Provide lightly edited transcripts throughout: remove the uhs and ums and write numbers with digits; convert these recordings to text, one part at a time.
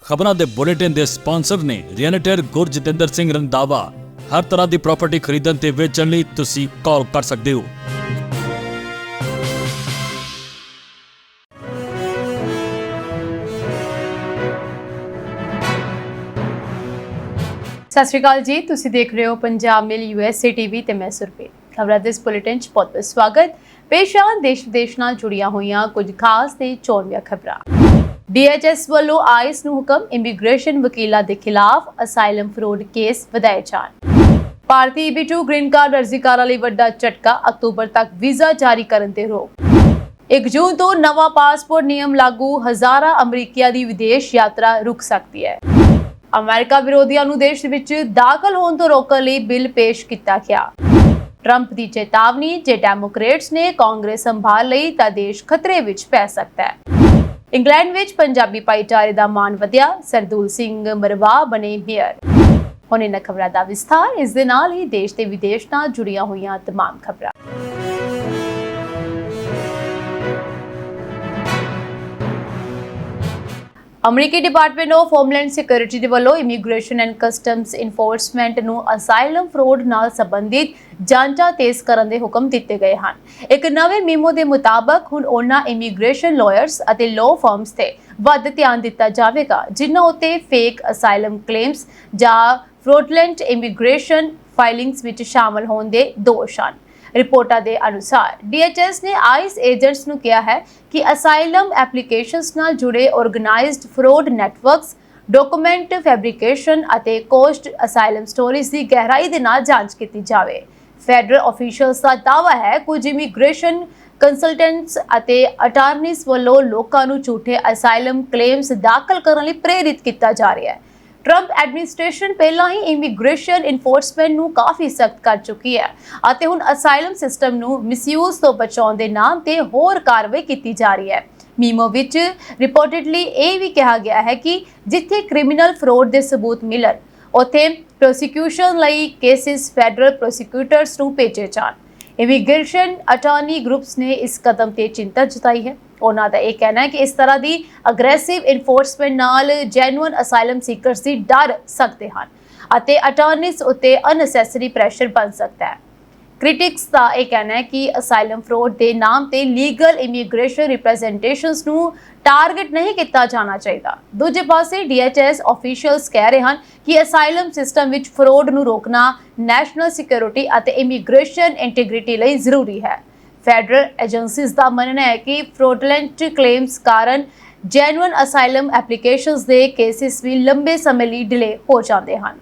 खबरों के बुलेटिन के स्पॉन्सर ने रियल्टर गुरजितेंद्र सिंह रंधावा। हर तरह की प्रॉपर्टी खरीदण ते वेचण लई तुसीं कॉल कर सकते हो। सत श्री अकाल जी, तुसीं देख रहे हो पंजाब मेल USA TV ते मैं सुरभीर। खबरां दे इस बुलेटिन च बहुत बहुत स्वागत। पेश आ देश विदेश नाल जुड़ियां होईयां कुछ खास ते चोणवीआं खबरां। DHS ਵੱਲੋਂ आईस ਨੂੰ ਹੁਕਮ, ਇਮੀਗ੍ਰੇਸ਼ਨ ਵਕੀਲਾਂ ਦੇ ਖਿਲਾਫ ਅਸਾਈਲਮ ਫਰੋਡ ਕੇਸ ਵਧਾਏ ਜਾਣ। ਭਾਰਤੀ EB2 ਗ੍ਰੀਨ ਕਾਰਡ ਅਰਜ਼ੀਕਾਰਾਂ ਲਈ ਵੱਡਾ ਝਟਕਾ, ਅਕਤੂਬਰ ਤੱਕ ਵੀਜ਼ਾ ਜਾਰੀ ਕਰਨ ਤੇ ਰੋਕ। 1 ਜੂਨ ਤੋਂ ਨਵਾਂ ਪਾਸਪੋਰਟ ਨਿਯਮ ਲਾਗੂ, ਹਜ਼ਾਰਾਂ ਅਮਰੀਕੀਆਂ ਦੀ ਵਿਦੇਸ਼ ਯਾਤਰਾ ਰੁਕ ਸਕਦੀ ਹੈ। ਅਮਰੀਕਾ ਵਿਰੋਧੀਆਂ ਨੂੰ ਦੇਸ਼ ਵਿੱਚ ਦਾਖਲ ਹੋਣ ਤੋਂ ਰੋਕਣ ਲਈ ਬਿੱਲ ਪੇਸ਼ ਕੀਤਾ ਗਿਆ। ट्रंप की चेतावनी, जे डेमोक्रेट्स ने कांग्रेस संभाल लई तां देश खतरे विच पै सकदा है। इंग्लैंड विच पंजाबी भाईचारे दा मान वधिया, सरदूल सिंह मरवा बने मेयर। हुण इन्हां खबरां दा विस्तार। इस दे नाल ही देश ते विदेश नाल जुड़ियां होईयां तमाम खबरां। अमरीकी डिपार्टमेंट ऑफ होमलैंड सिक्योरिटी दे ਵੱਲੋਂ ਇਮੀਗ੍ਰੇਸ਼ਨ ਐਂਡ ਕਸਟਮਸ ਇਨਫੋਰਸਮੈਂਟ ਨੂੰ ਅਸਾਈਲਮ ਫਰੋਡ ਨਾਲ ਸੰਬੰਧਿਤ ਜਾਂਚਾਂ ਤੇਜ਼ ਕਰਨ ਦੇ ਹੁਕਮ ਦਿੱਤੇ ਗਏ ਹਨ। ਇੱਕ ਨਵੇਂ ਮੀਮੋ ਦੇ ਮੁਤਾਬਕ ਹੁਣ ਉਹਨਾਂ ਇਮੀਗ੍ਰੇਸ਼ਨ ਲਾਇਰਸ ਅਤੇ ਲਾਅ ਫਰਮਸ ਤੇ ਵੱਧ ਧਿਆਨ ਦਿੱਤਾ ਜਾਵੇਗਾ ਜਿਨ੍ਹਾਂ ਉੱਤੇ ਫੇਕ ਅਸਾਈਲਮ ਕਲੇਮਸ ਜਾਂ ਫਰੋਡਲੈਂਟ ਇਮੀਗ੍ਰੇਸ਼ਨ ਫਾਈਲਿੰਗਸ ਵਿੱਚ ਸ਼ਾਮਲ ਹੋਣ ਦੇ ਦੋਸ਼ ਹਨ। रिपोर्टा के अनुसार DHS ने आइस एजेंट्स ਨੂੰ ਕਿਹਾ ਹੈ कि असाइलम एप्लीकेशंस ਨਾਲ जुड़े organised fraud networks, document fabrication ਅਤੇ ਕੋਸਟ ਅਸਾइलम स्टोरीज ਦੀ ਗਹਿਰਾਈ ਦੇ ਨਾਲ ਜਾਂਚ ਕੀਤੀ ਜਾਵੇ। ਫੈਡਰਲ ਆਫੀਸ਼ੀਅਲਸ ਦਾ ਦਾਅਵਾ ਹੈ ਕੁਝ ਇਮੀਗ੍ਰੇਸ਼ਨ ਕੰਸਲਟੈਂਟਸ ਅਤੇ ਅਟਾਰਨੀਜ਼ ਵੱਲੋਂ ਲੋਕਾਂ ਨੂੰ ਝੂਠੇ ਅਸਾइलम ਕਲੇਮਸ ਦਾਖਲ ਕਰਨ ਲਈ ਪ੍ਰੇਰਿਤ ਕੀਤਾ ਜਾ ਰਿਹਾ ਹੈ। ट्रंप एडमिनिस्ट्रेशन पहला ही इमीग्रेशन इन्फोर्समेंट ਨੂੰ ਕਾਫੀ ਸਖਤ ਕਰ ਚੁੱਕੀ ਹੈ ਅਤੇ ਹੁਣ ਅਸਾਈਲਮ ਸਿਸਟਮ ਨੂੰ ਮਿਸਯੂਜ਼ ਤੋਂ ਬਚਾਉਣ ਦੇ ਨਾਮ ਤੇ ਹੋਰ ਕਾਰਵਾਈ ਕੀਤੀ ਜਾ ਰਹੀ ਹੈ। ਮੀਮੋ ਵਿੱਚ ਰਿਪੋਰਟਡਲੀ ਇਹ ਵੀ ਕਿਹਾ ਗਿਆ ਹੈ ਕਿ ਜਿੱਥੇ ਕ੍ਰਿਮੀਨਲ ਫਰੋਡ ਦੇ ਸਬੂਤ ਮਿਲਣ ਉੱਥੇ ਪ੍ਰੋਸੀਕਿਊਸ਼ਨ ਲਈ ਕੇਸਿਸ ਫੈਡਰਲ ਪ੍ਰੋਸੀਕਿਊਟਰਸ ਨੂੰ ਭੇਜੇ ਜਾਣ। ਇਮੀਗ੍ਰੇਸ਼ਨ ਅਟਾਰਨੀ ਗਰੁੱਪਸ ਨੇ ਇਸ ਕਦਮ ਤੇ ਚਿੰਤਾ ਜਤਾਈ ਹੈ। ਉਹਨਾਂ ਦਾ ਇਹ ਕਹਿਣਾ ਹੈ ਕਿ ਇਸ ਤਰ੍ਹਾਂ ਦੀ ਅਗਰੈਸਿਵ ਇਨਫੋਰਸਮੈਂਟ ਨਾਲ ਜੈਨੂਇਨ ਅਸਾਈਲਮ ਸੀਕਰਸ ਦੀ ਡਰ ਸਕਦੇ ਹਨ ਅਤੇ ਅਟਾਰਨੀਜ਼ ਉੱਤੇ ਅਨਸੈਸਰੀ ਪ੍ਰੈਸ਼ਰ ਬਣ ਸਕਦਾ ਹੈ। ਕ੍ਰਿਟਿਕਸ ਦਾ ਇਹ ਕਹਿਣਾ ਹੈ ਕਿ ਅਸਾਈਲਮ ਫਰੋਡ ਦੇ ਨਾਮ ਤੇ ਲੀਗਲ ਇਮੀਗ੍ਰੇਸ਼ਨ ਰਿਪਰੈਜ਼ੈਂਟੇਸ਼ਨਸ ਨੂੰ ਟਾਰਗੇਟ ਨਹੀਂ ਕੀਤਾ ਜਾਣਾ ਚਾਹੀਦਾ। ਦੂਜੇ ਪਾਸੇ DHS ਆਫੀਸ਼ੀਅਲਸ ਕਹਿ ਰਹੇ ਹਨ ਕਿ ਅਸਾਈਲਮ ਸਿਸਟਮ ਵਿੱਚ ਫਰੋਡ ਨੂੰ ਰੋਕਣਾ ਨੈਸ਼ਨਲ ਸਿਕਿਉਰਿਟੀ ਅਤੇ ਇਮੀਗ੍ਰੇਸ਼ਨ ਇੰਟੈਗ੍ਰਿਟੀ ਲਈ ਜ਼ਰੂਰੀ ਹੈ। ਫੈਡਰਲ ਏਜੰਸੀਜ਼ ਦਾ ਮੰਨਣਾ ਹੈ ਕਿ ਫਰੋਡਲੈਂਟ ਕਲੇਮਸ ਕਾਰਨ ਜੈਨੂਇਨ ਅਸਾਈਲਮ ਐਪਲੀਕੇਸ਼ਨਸ ਦੇ ਕੇਸਿਸ ਵੀ ਲੰਬੇ ਸਮੇਂ ਲਈ ਡਿਲੇ ਹੋ ਜਾਂਦੇ ਹਨ।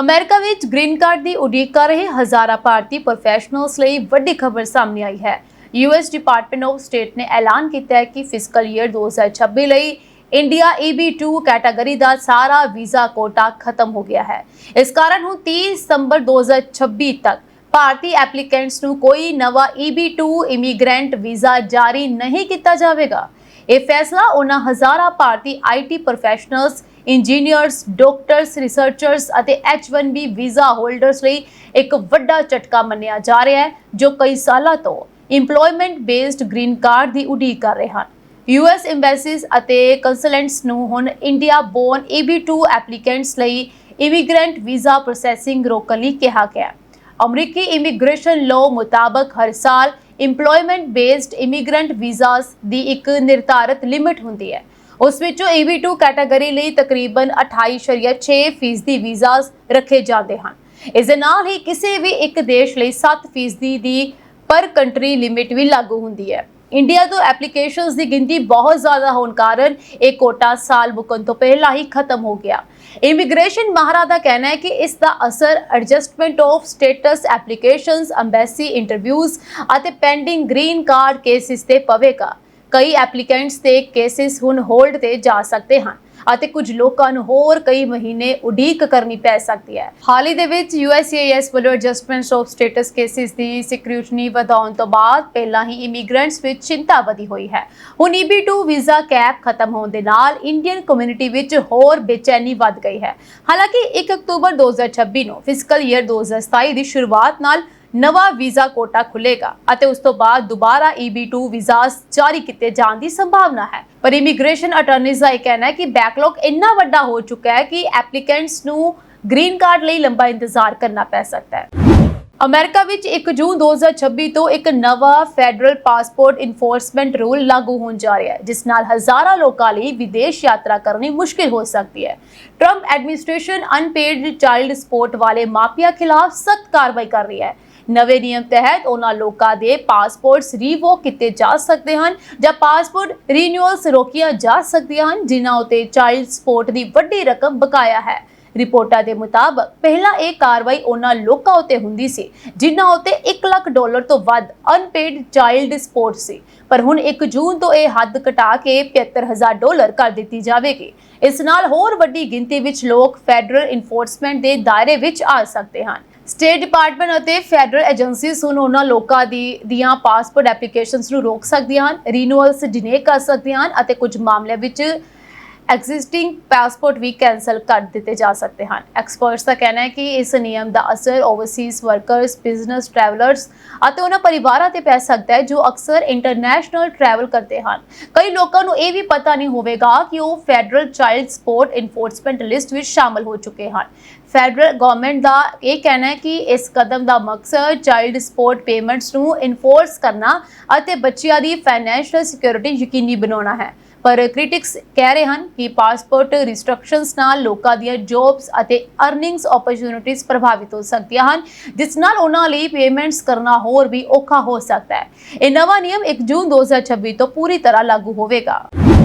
ਅਮਰੀਕਾ ਵਿੱਚ ਗ੍ਰੀਨ ਕਾਰਡ ਦੀ ਉਡੀਕ ਕਰ ਰਹੇ ਹਜ਼ਾਰਾਂ ਭਾਰਤੀ ਪ੍ਰੋਫੈਸ਼ਨਲਸ ਲਈ ਵੱਡੀ ਖਬਰ ਸਾਹਮਣੇ ਆਈ ਹੈ। US ਡਿਪਾਰਟਮੈਂਟ ਆਫ ਸਟੇਟ ਨੇ ਐਲਾਨ ਕੀਤਾ ਹੈ ਕਿ ਫਿਸਕਲ ਈਅਰ 2026 ਲਈ ਇੰਡੀਆ EB2 ਕੈਟਾਗਰੀ ਦਾ ਸਾਰਾ ਵੀਜ਼ਾ ਕੋਟਾ ਖਤਮ ਹੋ ਗਿਆ ਹੈ। ਇਸ ਕਾਰਨ ਹੁਣ 30 ਸਤੰਬਰ 2026 ਤੱਕ ਭਾਰਤੀ ਐਪਲੀਕੈਂਟਸ ਨੂੰ ਕੋਈ ਨਵਾਂ EB2 ਇਮੀਗ੍ਰੈਂਟ ਵੀਜ਼ਾ ਜਾਰੀ ਨਹੀਂ ਕੀਤਾ ਜਾਵੇਗਾ। ਇਹ ਫੈਸਲਾ ਉਹਨਾਂ ਹਜ਼ਾਰਾਂ ਭਾਰਤੀ IT professionals, engineers, doctors, researchers ਅਤੇ H1B ਵੀਜ਼ਾ ਹੋਲਡਰਸ ਲਈ ਇੱਕ ਵੱਡਾ ਝਟਕਾ ਮੰਨਿਆ ਜਾ ਰਿਹਾ ਹੈ ਜੋ ਕਈ ਸਾਲਾਂ ਤੋਂ ਇੰਪਲੋਇਮੈਂਟ ਬੇਸਡ ਗ੍ਰੀਨ ਕਾਰਡ ਦੀ ਉਡੀਕ ਕਰ ਰਹੇ ਹਨ। US ਐਮਬੈਸੀਜ਼ ਅਤੇ ਕੰਸੂਲੇਟਸ ਨੂੰ ਹੁਣ ਇੰਡੀਆ ਬੋਰਨ EB2 ਐਪਲੀਕੈਂਟਸ ਲਈ ਇਮੀਗ੍ਰੈਂਟ ਵੀਜ਼ਾ ਪ੍ਰੋਸੈਸਿੰਗ ਰੋਕਣ ਲਈ ਕਿਹਾ ਗਿਆ। ਅਮਰੀਕੀ ਇਮੀਗ੍ਰੇਸ਼ਨ ਲਾਅ ਮੁਤਾਬਕ ਹਰ ਸਾਲ ਇੰਪਲੋਇਮੈਂਟ ਬੇਸਡ ਇਮੀਗ੍ਰੈਂਟ ਵੀਜ਼ਾਸ ਦੀ ਇੱਕ ਨਿਰਧਾਰਤ ਲਿਮਿਟ ਹੁੰਦੀ ਹੈ। ਉਸ ਵਿੱਚੋਂ EB2 ਕੈਟਾਗਰੀ ਲਈ ਤਕਰੀਬਨ 28.6% ਵੀਜ਼ਾਸ ਰੱਖੇ ਜਾਂਦੇ ਹਨ। ਇਸ ਦੇ ਨਾਲ ਹੀ ਕਿਸੇ ਵੀ ਇੱਕ ਦੇਸ਼ ਲਈ 7% ਦੀ ਪਰ ਕੰਟਰੀ ਲਿਮਿਟ ਵੀ ਲਾਗੂ ਹੁੰਦੀ ਹੈ। ਇੰਡੀਆ ਤੋਂ ਐਪਲੀਕੇਸ਼ਨਸ ਦੀ ਗਿਣਤੀ ਬਹੁਤ ਜ਼ਿਆਦਾ ਹੋਣ ਕਾਰਨ ਇਹ ਕੋਟਾ ਸਾਲ ਮੁੱਕਣ ਤੋਂ ਪਹਿਲਾਂ ਹੀ ਖਤਮ ਹੋ ਗਿਆ। ਇਮੀਗ੍ਰੇਸ਼ਨ ਮਾਹਰਾਂ ਦਾ ਕਹਿਣਾ ਹੈ ਕਿ ਇਸ ਦਾ ਅਸਰ adjustment of status applications, embassy interviews ਅਤੇ ਪੈਂਡਿੰਗ ਗ੍ਰੀਨ ਕਾਰਡ ਕੇਸਿਸ ਤੇ ਪਵੇਗਾ। ਕਈ ਐਪਲੀਕੈਂਟਸ ਦੇ ਕੇਸਿਸ ਹੁਣ ਹੋਲਡ ਤੇ ਜਾ ਸਕਦੇ ਹਨ ਅਤੇ ਕੁਝ ਲੋਕਾਂ ਨੂੰ ਹੋਰ ਕਈ ਮਹੀਨੇ ਉਡੀਕ ਕਰਨੀ ਪੈ ਸਕਦੀ ਹੈ। ਹਾਲ ਹੀ ਦੇ ਵਿੱਚ USCIS ਵੱਲੋਂ adjustment of status cases the scrutiny ਵਧਾਉਣ ਤੋਂ ਬਾਅਦ ਪਹਿਲਾਂ ਹੀ ਇਮੀਗ੍ਰੈਂਟਸ ਵਿੱਚ ਚਿੰਤਾ ਵਧੀ ਹੋਈ ਹੈ। ਹੁਣ EB2 ਵੀਜ਼ਾ ਕੈਪ ਖਤਮ ਹੋਣ ਦੇ ਨਾਲ ਇੰਡੀਅਨ ਕਮਿਊਨਿਟੀ ਵਿੱਚ ਹੋਰ ਬੇਚੈਨੀ ਵੱਧ ਗਈ ਹੈ। ਹਾਲਾਂਕਿ 1 ਅਕਤੂਬਰ 2026 ਨੂੰ ਫਿਸਕਲ ਈਅਰ 2027 ਦੀ ਸ਼ੁਰੂਆਤ ਨਾਲ ਨਵਾਂ ਵੀਜ਼ਾ ਕੋਟਾ ਖੁੱਲੇਗਾ ਅਤੇ ਉਸ ਤੋਂ ਬਾਅਦ ਦੁਬਾਰਾ EB2 ਵੀਜ਼ਾਸ ਜਾਰੀ ਕੀਤੇ ਜਾਣ ਦੀ ਸੰਭਾਵਨਾ ਹੈ। ਪਰ ਇਮੀਗ੍ਰੇਸ਼ਨ ਅਟਾਰਨੀਜ਼ ਦਾ ਇਹ ਕਹਿਣਾ ਹੈ ਕਿ ਬੈਕਲੌਗ ਇੰਨਾ ਵੱਡਾ ਹੋ ਚੁੱਕਾ ਹੈ ਕਿ ਐਪਲੀਕੈਂਟਸ ਨੂੰ ਗ੍ਰੀਨ ਕਾਰਡ ਲਈ ਲੰਬਾ ਇੰਤਜ਼ਾਰ ਕਰਨਾ ਪੈ ਸਕਦਾ ਹੈ। ਅਮਰੀਕਾ ਵਿੱਚ 1 ਜੂਨ 2026 ਤੋਂ ਇੱਕ ਨਵਾਂ ਫੈਡਰਲ ਪਾਸਪੋਰਟ ਇਨਫੋਰਸਮੈਂਟ ਰੂਲ ਲਾਗੂ ਹੋਣ ਜਾ ਰਿਹਾ ਹੈ, ਜਿਸ ਨਾਲ ਹਜ਼ਾਰਾਂ ਲੋਕਾਂ ਲਈ ਵਿਦੇਸ਼ ਯਾਤਰਾ ਕਰਨੀ ਮੁਸ਼ਕਿਲ ਹੋ ਸਕਦੀ ਹੈ। Trump administration unpaid child support ਵਾਲੇ ਮਾਪਿਆਂ ਖਿਲਾਫ ਸਖਤ ਕਾਰਵਾਈ ਕਰ ਰਹੀ ਹੈ। ਨਵੇਂ ਨਿਯਮ ਤਹਿਤ ਉਹਨਾਂ ਲੋਕਾਂ ਦੇ ਪਾਸਪੋਰਟਸ ਰੀਵੋਕ ਕੀਤੇ ਜਾ ਸਕਦੇ ਹਨ ਜਾਂ ਪਾਸਪੋਰਟ ਰੀਨਿਊਅਲਸ ਰੋਕੀਆਂ ਜਾ ਸਕਦੀਆਂ ਹਨ, ਜਿਨ੍ਹਾਂ ਉਤੇ ਚਾਈਲਡ ਸਪੋਰਟ ਦੀ ਵੱਡੀ ਰਕਮ ਬਕਾਇਆ ਹੈ। ਰਿਪੋਰਟਾਂ ਦੇ ਮੁਤਾਬਕ ਪਹਿਲਾਂ ਇਹ ਕਾਰਵਾਈ ਉਹਨਾਂ ਲੋਕਾਂ ਉਤੇ ਹੁੰਦੀ ਸੀ ਜਿਨ੍ਹਾਂ ਉਤੇ $1 ਲੱਖ ਤੋਂ ਵੱਧ ਅਨਪੇਡ ਚਾਈਲਡ ਸਪੋਰਟ ਸੀ, ਪਰ ਹੁਣ 1 ਜੂਨ ਤੋਂ ਇਹ ਹੱਦ ਘਟਾ ਕੇ $75,000 ਕਰ ਦਿੱਤੀ ਜਾਵੇਗੀ। ਇਸ ਨਾਲ ਹੋਰ ਵੱਡੀ ਗਿਣਤੀ ਵਿੱਚ ਲੋਕ ਫੈਡਰਲ ਇਨਫੋਰਸਮੈਂਟ ਦੇ ਦਾਇਰੇ ਵਿੱਚ ਆ ਸਕਦੇ ਹਨ। ਸਟੇਟ ਡਿਪਾਰਟਮੈਂਟ ਅਤੇ ਫੈਡਰਲ ਏਜੰਸੀਜ਼ ਹੁਣ ਉਹਨਾਂ ਲੋਕਾਂ ਦੀਆਂ ਪਾਸਪੋਰਟ ਐਪਲੀਕੇਸ਼ਨਸ ਨੂੰ ਰੋਕ ਸਕਦੀਆਂ ਹਨ, ਰੀਨਿਊਅਲਸ ਡਿਨੇ ਕਰ ਸਕਦੀਆਂ ਹਨ ਅਤੇ ਕੁਝ ਮਾਮਲਿਆਂ ਵਿੱਚ ਐਗਜ਼ਿਸਟਿੰਗ ਪਾਸਪੋਰਟ ਵੀ ਕੈਂਸਲ ਕਰ ਦਿੱਤੇ ਜਾ ਸਕਦੇ ਹਨ। ਐਕਸਪਰਟਸ ਦਾ ਕਹਿਣਾ ਹੈ ਕਿ ਇਸ ਨਿਯਮ ਦਾ ਅਸਰ ਓਵਰਸੀਜ਼ ਵਰਕਰਸ, ਬਿਜ਼ਨਸ ਟਰੈਵਲਰਸ ਅਤੇ ਉਹਨਾਂ ਪਰਿਵਾਰਾਂ ਤੇ ਪੈ ਸਕਦਾ ਹੈ ਜੋ ਅਕਸਰ ਇੰਟਰਨੈਸ਼ਨਲ ਟਰੈਵਲ ਕਰਦੇ ਹਨ। ਕਈ ਲੋਕਾਂ ਨੂੰ ਇਹ ਵੀ ਪਤਾ ਨਹੀਂ ਹੋਵੇਗਾ ਕਿ ਉਹ federal child support enforcement list ਵਿੱਚ ਸ਼ਾਮਲ ਹੋ ਚੁੱਕੇ ਹਨ। ਫੈਡਰਲ ਗਵਰਨਮੈਂਟ ਦਾ ਇਹ ਕਹਿਣਾ ਹੈ ਕਿ ਇਸ ਕਦਮ ਦਾ ਮਕਸਦ ਚਾਈਲਡ ਸਪੋਰਟ ਪੇਮੈਂਟਸ ਨੂੰ ਇਨਫੋਰਸ ਕਰਨਾ ਅਤੇ ਬੱਚਿਆਂ ਦੀ ਫਾਈਨੈਂਸ਼ੀਅਲ ਸਿਕਿਉਰਿਟੀ ਯਕੀਨੀ ਬਣਾਉਣਾ ਹੈ। ਪਰ ਕ੍ਰਿਟਿਕਸ ਕਹਿ ਰਹੇ ਹਨ ਕਿ ਪਾਸਪੋਰਟ ਰਿਸਟ੍ਰਿਕਸ਼ਨਸ ਨਾਲ ਲੋਕਾਂ ਦੀਆਂ ਜੌਬਸ ਅਤੇ ਅਰਨਿੰਗਸ ਓਪਰਚੁਨਿਟੀਜ਼ ਪ੍ਰਭਾਵਿਤ ਹੋ ਸਕਦੀਆਂ ਹਨ, ਜਿਸ ਨਾਲ ਉਹਨਾਂ ਲਈ ਪੇਮੈਂਟਸ ਕਰਨਾ ਹੋਰ ਵੀ ਔਖਾ ਹੋ ਸਕਦਾ ਹੈ। ਇਹ ਨਵਾਂ ਨਿਯਮ 1 ਜੂਨ 2026 ਤੋਂ ਪੂਰੀ ਤਰ੍ਹਾਂ ਲਾਗੂ ਹੋਵੇਗਾ।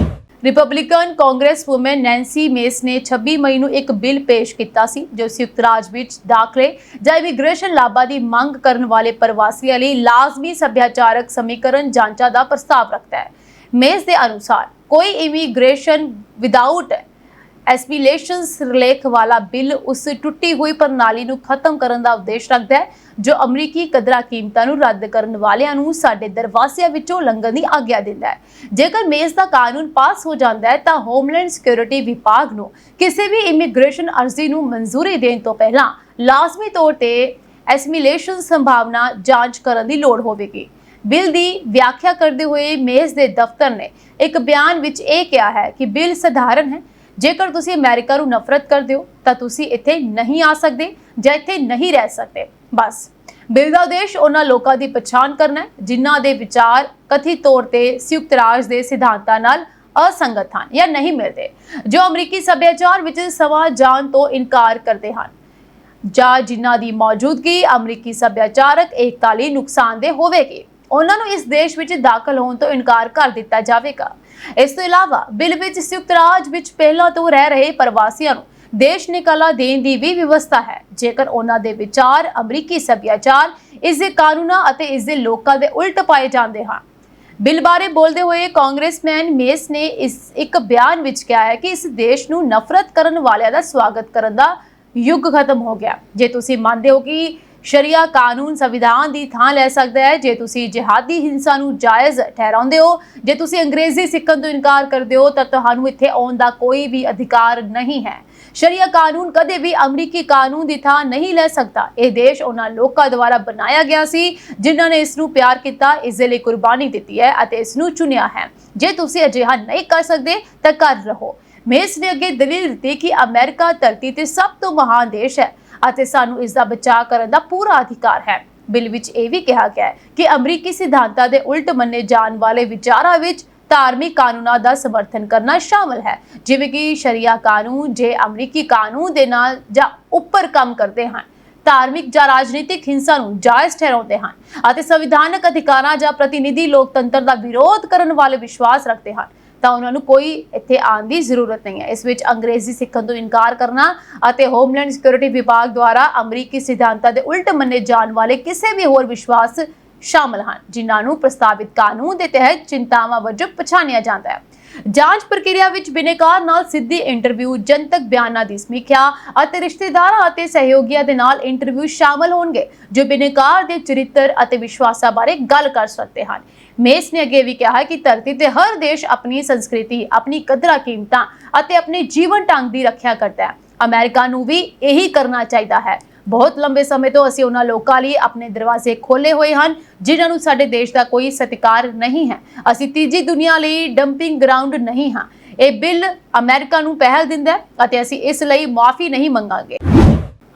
ਰਿਪਬਲਿਕਨ ਕਾਂਗਰਸਵੁਮਨ ਨੈਂਸੀ ਮੇਸ ਨੇ 26 ਮਈ ਨੂੰ ਇੱਕ ਬਿੱਲ ਪੇਸ਼ ਕੀਤਾ ਸੀ ਜੋ ਸੰਯੁਕਤ ਰਾਜ ਵਿੱਚ ਦਾਖਲੇ ਜਾਂ ਇਮੀਗ੍ਰੇਸ਼ਨ ਲਾਭਾਂ ਦੀ ਮੰਗ ਕਰਨ ਵਾਲੇ ਪ੍ਰਵਾਸੀਆਂ ਲਈ ਲਾਜ਼ਮੀ ਸੱਭਿਆਚਾਰਕ ਸਮੀਕਰਨ ਜਾਂਚਾਂ ਦਾ ਪ੍ਰਸਤਾਵ ਰੱਖਦਾ ਹੈ। ਮੇਸ ਦੇ ਅਨੁਸਾਰ ਕੋਈ ਇਮੀਗ੍ਰੇਸ਼ਨ ਵਿਦਆਊਟ ਐਸਪੀਲੇਸ਼ਨਸ ਰਿਲੇਖ ਵਾਲਾ ਬਿੱਲ ਉਸ ਟੁੱਟੀ ਹੋਈ ਪ੍ਰਣਾਲੀ ਨੂੰ ਖਤਮ ਕਰਨ ਦਾ ਉਦੇਸ਼ ਰੱਖਦਾ ਹੈ ਜੋ ਅਮਰੀਕੀ ਕਦਰਾਂ ਕੀਮਤਾਂ ਨੂੰ ਰੱਦ ਕਰਨ ਵਾਲਿਆਂ ਨੂੰ ਸਾਡੇ ਦਰਵਾਜ਼ਿਆਂ ਵਿੱਚੋਂ ਲੰਘਣ ਦੀ ਆਗਿਆ ਦਿੰਦਾ ਹੈ। ਜੇਕਰ ਮੇਸ ਦਾ ਕਾਨੂੰਨ ਪਾਸ ਹੋ ਜਾਂਦਾ ਹੈ ਤਾਂ ਹੋਮਲੈਂਡ ਸਿਕਿਉਰਿਟੀ ਵਿਭਾਗ ਨੂੰ ਕਿਸੇ ਵੀ ਇਮੀਗ੍ਰੇਸ਼ਨ ਅਰਜ਼ੀ ਨੂੰ ਮਨਜ਼ੂਰੀ ਦੇਣ ਤੋਂ ਪਹਿਲਾਂ ਲਾਜ਼ਮੀ ਤੌਰ ਤੇ ਐਸਪੀਲੇਸ਼ਨ ਸੰਭਾਵਨਾ ਜਾਂਚ ਕਰਨ ਦੀ ਲੋੜ ਹੋਵੇਗੀ। ਬਿੱਲ ਦੀ ਵਿਆਖਿਆ ਕਰਦੇ ਹੋਏ ਮੇਸ ਦੇ ਦਫ਼ਤਰ ਨੇ ਇੱਕ ਬਿਆਨ ਵਿੱਚ ਇਹ ਕਿਹਾ ਹੈ ਕਿ ਬਿੱਲ ਸਧਾਰਨ ਹੈ। ਜੇਕਰ ਤੁਸੀਂ ਅਮਰੀਕਾ ਨੂੰ ਨਫ਼ਰਤ ਕਰਦੇ ਹੋ ਤਾਂ ਤੁਸੀਂ ਇੱਥੇ ਨਹੀਂ ਆ ਸਕਦੇ ਜਾਂ ਇੱਥੇ ਨਹੀਂ ਰਹਿ ਸਕਦੇ। ਬਸ ਬਿੱਲ ਦਾ ਉਦੇਸ਼ ਉਹਨਾਂ ਲੋਕਾਂ ਦੀ ਪਛਾਣ ਕਰਨਾ ਹੈ ਜਿਨ੍ਹਾਂ ਦੇ ਵਿਚਾਰ ਕਥਿਤ ਤੌਰ ਤੇ ਸੰਯੁਕਤ ਰਾਜ ਦੇ ਸਿਧਾਂਤਾਂ ਨਾਲ ਅਸੰਗਤ ਹਨ ਜਾਂ ਨਹੀਂ ਮਿਲਦੇ, ਜੋ ਅਮਰੀਕੀ ਸੱਭਿਆਚਾਰ ਵਿੱਚ ਸਮਾਂ ਜਾਣ ਤੋਂ ਇਨਕਾਰ ਕਰਦੇ ਹਨ ਜਾਂ ਜਿਨ੍ਹਾਂ ਦੀ ਮੌਜੂਦਗੀ ਅਮਰੀਕੀ ਸੱਭਿਆਚਾਰਕ ਏਕਤਾ ਲਈ ਨੁਕਸਾਨਦੇਹ ਹੋਵੇਗੀ। ਉਹਨਾਂ ਨੂੰ ਇਸ ਦੇਸ਼ ਵਿੱਚ ਦਾਖਲ ਹੋਣ ਤੋਂ ਇਨਕਾਰ ਕਰ ਦਿੱਤਾ ਜਾਵੇਗਾ। ਇਸ ਤੋਂ ਇਲਾਵਾ ਬਿੱਲ ਵਿੱਚ ਸੰਯੁਕਤ ਰਾਜ ਵਿੱਚ ਪਹਿਲਾਂ ਤੋਂ ਰਹਿ ਰਹੇ ਪ੍ਰਵਾਸੀਆਂ ਨੂੰ ਦੇਸ਼ ਨਿਕਾਲਾ ਦੇਣ ਦੀ ਵੀ ਵਿਵਸਥਾ ਹੈ ਜੇਕਰ ਉਹਨਾਂ ਦੇ ਵਿਚਾਰ ਅਮਰੀਕੀ ਸੱਭਿਆਚਾਰ, ਇਸ ਦੇ ਕਾਨੂੰਨਾਂ ਅਤੇ ਇਸ ਦੇ ਲੋਕਾਂ ਦੇ ਉਲਟ ਪਾਏ ਜਾਂਦੇ ਹਨ। ਬਿੱਲ ਬਾਰੇ ਬੋਲਦੇ ਹੋਏ ਕਾਂਗਰਸਮੈਨ ਮੇਸ ਨੇ ਇੱਕ ਬਿਆਨ ਵਿੱਚ ਕਿਹਾ ਹੈ ਕਿ ਇਸ ਦੇਸ਼ ਨੂੰ ਨਫ਼ਰਤ ਕਰਨ ਵਾਲਿਆਂ ਦਾ ਸਵਾਗਤ ਕਰਨ ਦਾ ਯੁੱਗ ਖਤਮ ਹੋ ਗਿਆ। ਜੇ ਤੁਸੀਂ ਮੰਨਦੇ ਹੋ ਕਿ ਸ਼ਰੀਆ ਕਾਨੂੰਨ ਸੰਵਿਧਾਨ ਦੀ ਥਾਂ ਲੈ ਸਕਦਾ ਹੈ, ਜੇ ਤੁਸੀਂ ਜਿਹਾਦੀ ਹਿੰਸਾ ਨੂੰ ਜਾਇਜ਼ ਠਹਿਰਾਉਂਦੇ ਹੋ, ਜੇ ਤੁਸੀਂ ਅੰਗਰੇਜ਼ੀ ਸਿੱਖਣ ਤੋਂ ਇਨਕਾਰ ਕਰਦੇ ਹੋ ਤਾਂ ਤੁਹਾਨੂੰ ਇੱਥੇ ਆਉਣ ਦਾ ਕੋਈ ਵੀ ਅਧਿਕਾਰ ਨਹੀਂ ਹੈ। ਸ਼ਰੀਆ ਕਾਨੂੰਨ ਕਦੇ ਵੀ ਅਮਰੀਕੀ ਕਾਨੂੰਨ ਦੀ ਥਾਂ ਨਹੀਂ ਲੈ ਸਕਦਾ। ਇਹ ਦੇਸ਼ ਉਹਨਾਂ ਲੋਕਾਂ ਦੁਆਰਾ ਬਣਾਇਆ ਗਿਆ ਸੀ ਜਿਨ੍ਹਾਂ ਨੇ ਇਸ ਨੂੰ ਪਿਆਰ ਕੀਤਾ, ਇਸ ਦੇ ਲਈ ਕੁਰਬਾਨੀ ਦਿੱਤੀ ਹੈ ਅਤੇ ਇਸ ਨੂੰ ਚੁਣਿਆ ਹੈ। ਜੇ ਤੁਸੀਂ ਅਜਿਹਾ ਨਹੀਂ ਕਰ ਸਕਦੇ ਤਾਂ ਕਰ ਰਹੋ। ਮੇਸ ਨੇ ਅੱਗੇ ਦਲੀਲ ਦਿੱਤੀ ਕਿ ਅਮਰੀਕਾ ਧਰਤੀ ਤੇ ਸਭ ਤੋਂ ਮਹਾਨ ਦੇਸ਼ ਹੈ ਅਤੇ ਸਾਨੂੰ ਇਸ ਦਾ ਬਚਾਅ ਕਰਨ ਦਾ ਪੂਰਾ ਅਧਿਕਾਰ ਹੈ। ਬਿੱਲ ਵਿੱਚ ਇਹ ਵੀ ਕਿਹਾ ਗਿਆ ਹੈ ਕਿ ਅਮਰੀਕੀ ਸਿਧਾਂਤਾਂ ਦੇ ਉਲਟ ਮੰਨੇ ਜਾਣ ਵਾਲੇ ਵਿਚਾਰਾਂ ਵਿੱਚ ਧਾਰਮਿਕ ਕਾਨੂੰਨਾਂ ਦਾ ਸਮਰਥਨ ਕਰਨਾ ਸ਼ਾਮਲ ਹੈ, ਜਿਵੇਂ ਕਿ ਸ਼ਰੀਆ ਕਾਨੂੰਨ ਜੇ ਅਮਰੀਕੀ ਕਾਨੂੰਨ ਦੇ ਨਾਲ ਜਾਂ ਉੱਪਰ ਕੰਮ ਕਰਦੇ ਹਨ, ਧਾਰਮਿਕ ਜਾਂ ਰਾਜਨੀਤਿਕ ਹਿੰਸਾ ਨੂੰ ਜਾਇਜ਼ ਠਹਿਰਾਉਂਦੇ ਹਨ ਅਤੇ ਸੰਵਿਧਾਨਕ ਅਧਿਕਾਰਾਂ ਜਾਂ ਪ੍ਰਤੀਨਿਧੀ ਲੋਕਤੰਤਰ ਦਾ ਵਿਰੋਧ ਕਰਨ ਵਾਲੇ ਵਿਸ਼ਵਾਸ ਰੱਖਦੇ ਹਨ ਤਾਂ ਉਹਨਾਂ ਨੂੰ ਕੋਈ ਇੱਥੇ ਆਉਣ ਦੀ ਜ਼ਰੂਰਤ ਨਹੀਂ ਹੈ। ਇਸ ਵਿੱਚ ਅੰਗਰੇਜ਼ੀ ਸਿੱਖਣ ਤੋਂ ਇਨਕਾਰ ਕਰਨਾ ਅਤੇ ਹੋਮਲੈਂਡ ਸਿਕਿਉਰਿਟੀ ਵਿਭਾਗ ਦੁਆਰਾ ਅਮਰੀਕੀ ਸਿਧਾਂਤਾਂ ਦੇ ਉਲਟ ਮੰਨੇ ਜਾਣ ਵਾਲੇ ਕਿਸੇ ਵੀ ਹੋਰ ਵਿਸ਼ਵਾਸ ਸ਼ਾਮਲ ਹਨ ਜਿਨ੍ਹਾਂ ਨੂੰ ਪ੍ਰਸਤਾਵਿਤ ਕਾਨੂੰਨ ਦੇ ਤਹਿਤ ਚਿੰਤਾਵਾਂ ਵਜੋਂ ਪਛਾਣਿਆ ਜਾਂਦਾ ਹੈ। ਜਾਂਚ ਪ੍ਰਕਿਰਿਆ ਵਿੱਚ ਬਿਨੇਕਾਰ ਨਾਲ ਸਿੱਧੀ ਇੰਟਰਵਿਊ, ਜਨਤਕ ਬਿਆਨਾਂ ਦੀ ਸਮੀਖਿਆ ਅਤੇ ਰਿਸ਼ਤੇਦਾਰਾਂ ਅਤੇ ਸਹਿਯੋਗੀਆਂ ਦੇ ਨਾਲ ਇੰਟਰਵਿਊ ਸ਼ਾਮਲ ਹੋਣਗੇ ਜੋ ਬਿਨੇਕਾਰ ਦੇ ਚਰਿੱਤਰ ਅਤੇ ਵਿਸ਼ਵਾਸਾਂ ਬਾਰੇ ਗੱਲ ਕਰ ਸਕਦੇ ਹਨ। ਮੇਸ ਨੇ ਅੱਗੇ ਵੀ ਕਿਹਾ ਹੈ ਕਿ ਧਰਤੀ ਤੇ ਹਰ ਦੇਸ਼ ਆਪਣੀ ਸੰਸਕ੍ਰਿਤੀ, ਆਪਣੀ ਕਦਰਾਂ ਕੀਮਤਾਂ ਅਤੇ ਆਪਣੇ ਜੀਵਨ ਢੰਗ ਦੀ ਰੱਖਿਆ ਕਰਦਾ ਹੈ। ਅਮਰੀਕਾ ਨੂੰ ਵੀ ਇਹੀ ਕਰਨਾ ਚਾਹੀਦਾ ਹੈ। ਬਹੁਤ ਲੰਬੇ ਸਮੇਂ ਤੋਂ ਅਸੀਂ ਉਹਨਾਂ ਲੋਕਾਂ ਲਈ ਆਪਣੇ ਦਰਵਾਜ਼ੇ ਖੋਲੇ ਹੋਏ ਹਨ ਜਿਨ੍ਹਾਂ ਨੂੰ ਸਾਡੇ ਦੇਸ਼ ਦਾ ਕੋਈ ਸਤਿਕਾਰ ਨਹੀਂ ਹੈ। ਅਸੀਂ ਤੀਜੀ ਦੁਨੀਆ ਲਈ ਡੰਪਿੰਗ ਗਰਾਊਂਡ ਨਹੀਂ ਹਾਂ। ਇਹ ਬਿੱਲ ਅਮਰੀਕਾ ਨੂੰ ਪਹਿਲ ਦਿੰਦਾ ਹੈ ਅਤੇ ਅਸੀਂ ਇਸ ਲਈ ਮਾਫੀ ਨਹੀਂ ਮੰਗਾਂਗੇ।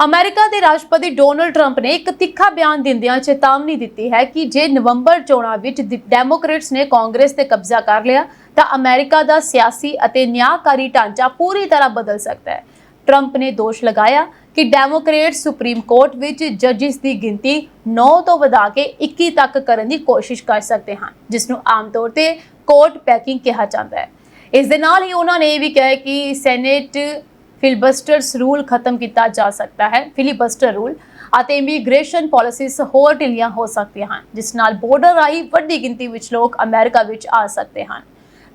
ਅਮਰੀਕਾ ਦੇ ਰਾਸ਼ਟਰਪਤੀ ਡੋਨਲਡ ਟਰੰਪ ਨੇ ਇੱਕ ਤਿੱਖਾ ਬਿਆਨ ਦਿੰਦਿਆਂ ਚੇਤਾਵਨੀ ਦਿੱਤੀ ਹੈ ਕਿ ਜੇ ਨਵੰਬਰ ਚੋਣਾਂ ਵਿੱਚ ਡੈਮੋਕ੍ਰੇਟਸ ਨੇ ਕਾਂਗਰਸ ਤੇ ਕਬਜ਼ਾ ਕਰ ਲਿਆ ਤਾਂ ਅਮਰੀਕਾ ਦਾ ਸਿਆਸੀ ਅਤੇ ਨਿਆਂਕਾਰੀ ਢਾਂਚਾ ਪੂਰੀ ਤਰ੍ਹਾਂ ਬਦਲ ਸਕਦਾ ਹੈ। ਟਰੰਪ ਨੇ ਦੋਸ਼ ਲਗਾਇਆ ਕਿ ਡੈਮੋਕ੍ਰੇਟਸ ਸੁਪਰੀਮ ਕੋਰਟ ਵਿੱਚ ਜੱਜਿਸ ਦੀ ਗਿਣਤੀ 9 ਤੋਂ ਵਧਾ ਕੇ 21 ਤੱਕ ਕਰਨ ਦੀ ਕੋਸ਼ਿਸ਼ ਕਰ ਸਕਦੇ ਹਨ, ਜਿਸ ਨੂੰ ਆਮ ਤੌਰ ਤੇ ਕੋਰਟ ਪੈਕਿੰਗ ਕਿਹਾ ਜਾਂਦਾ ਹੈ। ਇਸ ਦੇ ਨਾਲ ਹੀ ਉਹਨਾਂ ਨੇ ਇਹ ਵੀ ਕਿਹਾ ਕਿ ਸੈਨੇਟ ਫਿਲਬਸਟਰਸ ਰੂਲ ਖਤਮ ਕੀਤਾ ਜਾ ਸਕਦਾ ਹੈ। ਫਿਲੀਬਸਟਰ ਰੂਲ ਅਤੇ ਇਮੀਗ੍ਰੇਸ਼ਨ ਪਾਲਿਸੀਜ਼ ਹੋਰ ਢਿੱਲੀਆਂ ਹੋ ਸਕਦੀਆਂ ਹਨ, ਜਿਸ ਨਾਲ ਬਾਰਡਰ ਰਾਹੀਂ ਵੱਡੀ ਗਿਣਤੀ ਵਿੱਚ ਲੋਕ ਅਮਰੀਕਾ ਵਿੱਚ ਆ ਸਕਦੇ ਹਨ।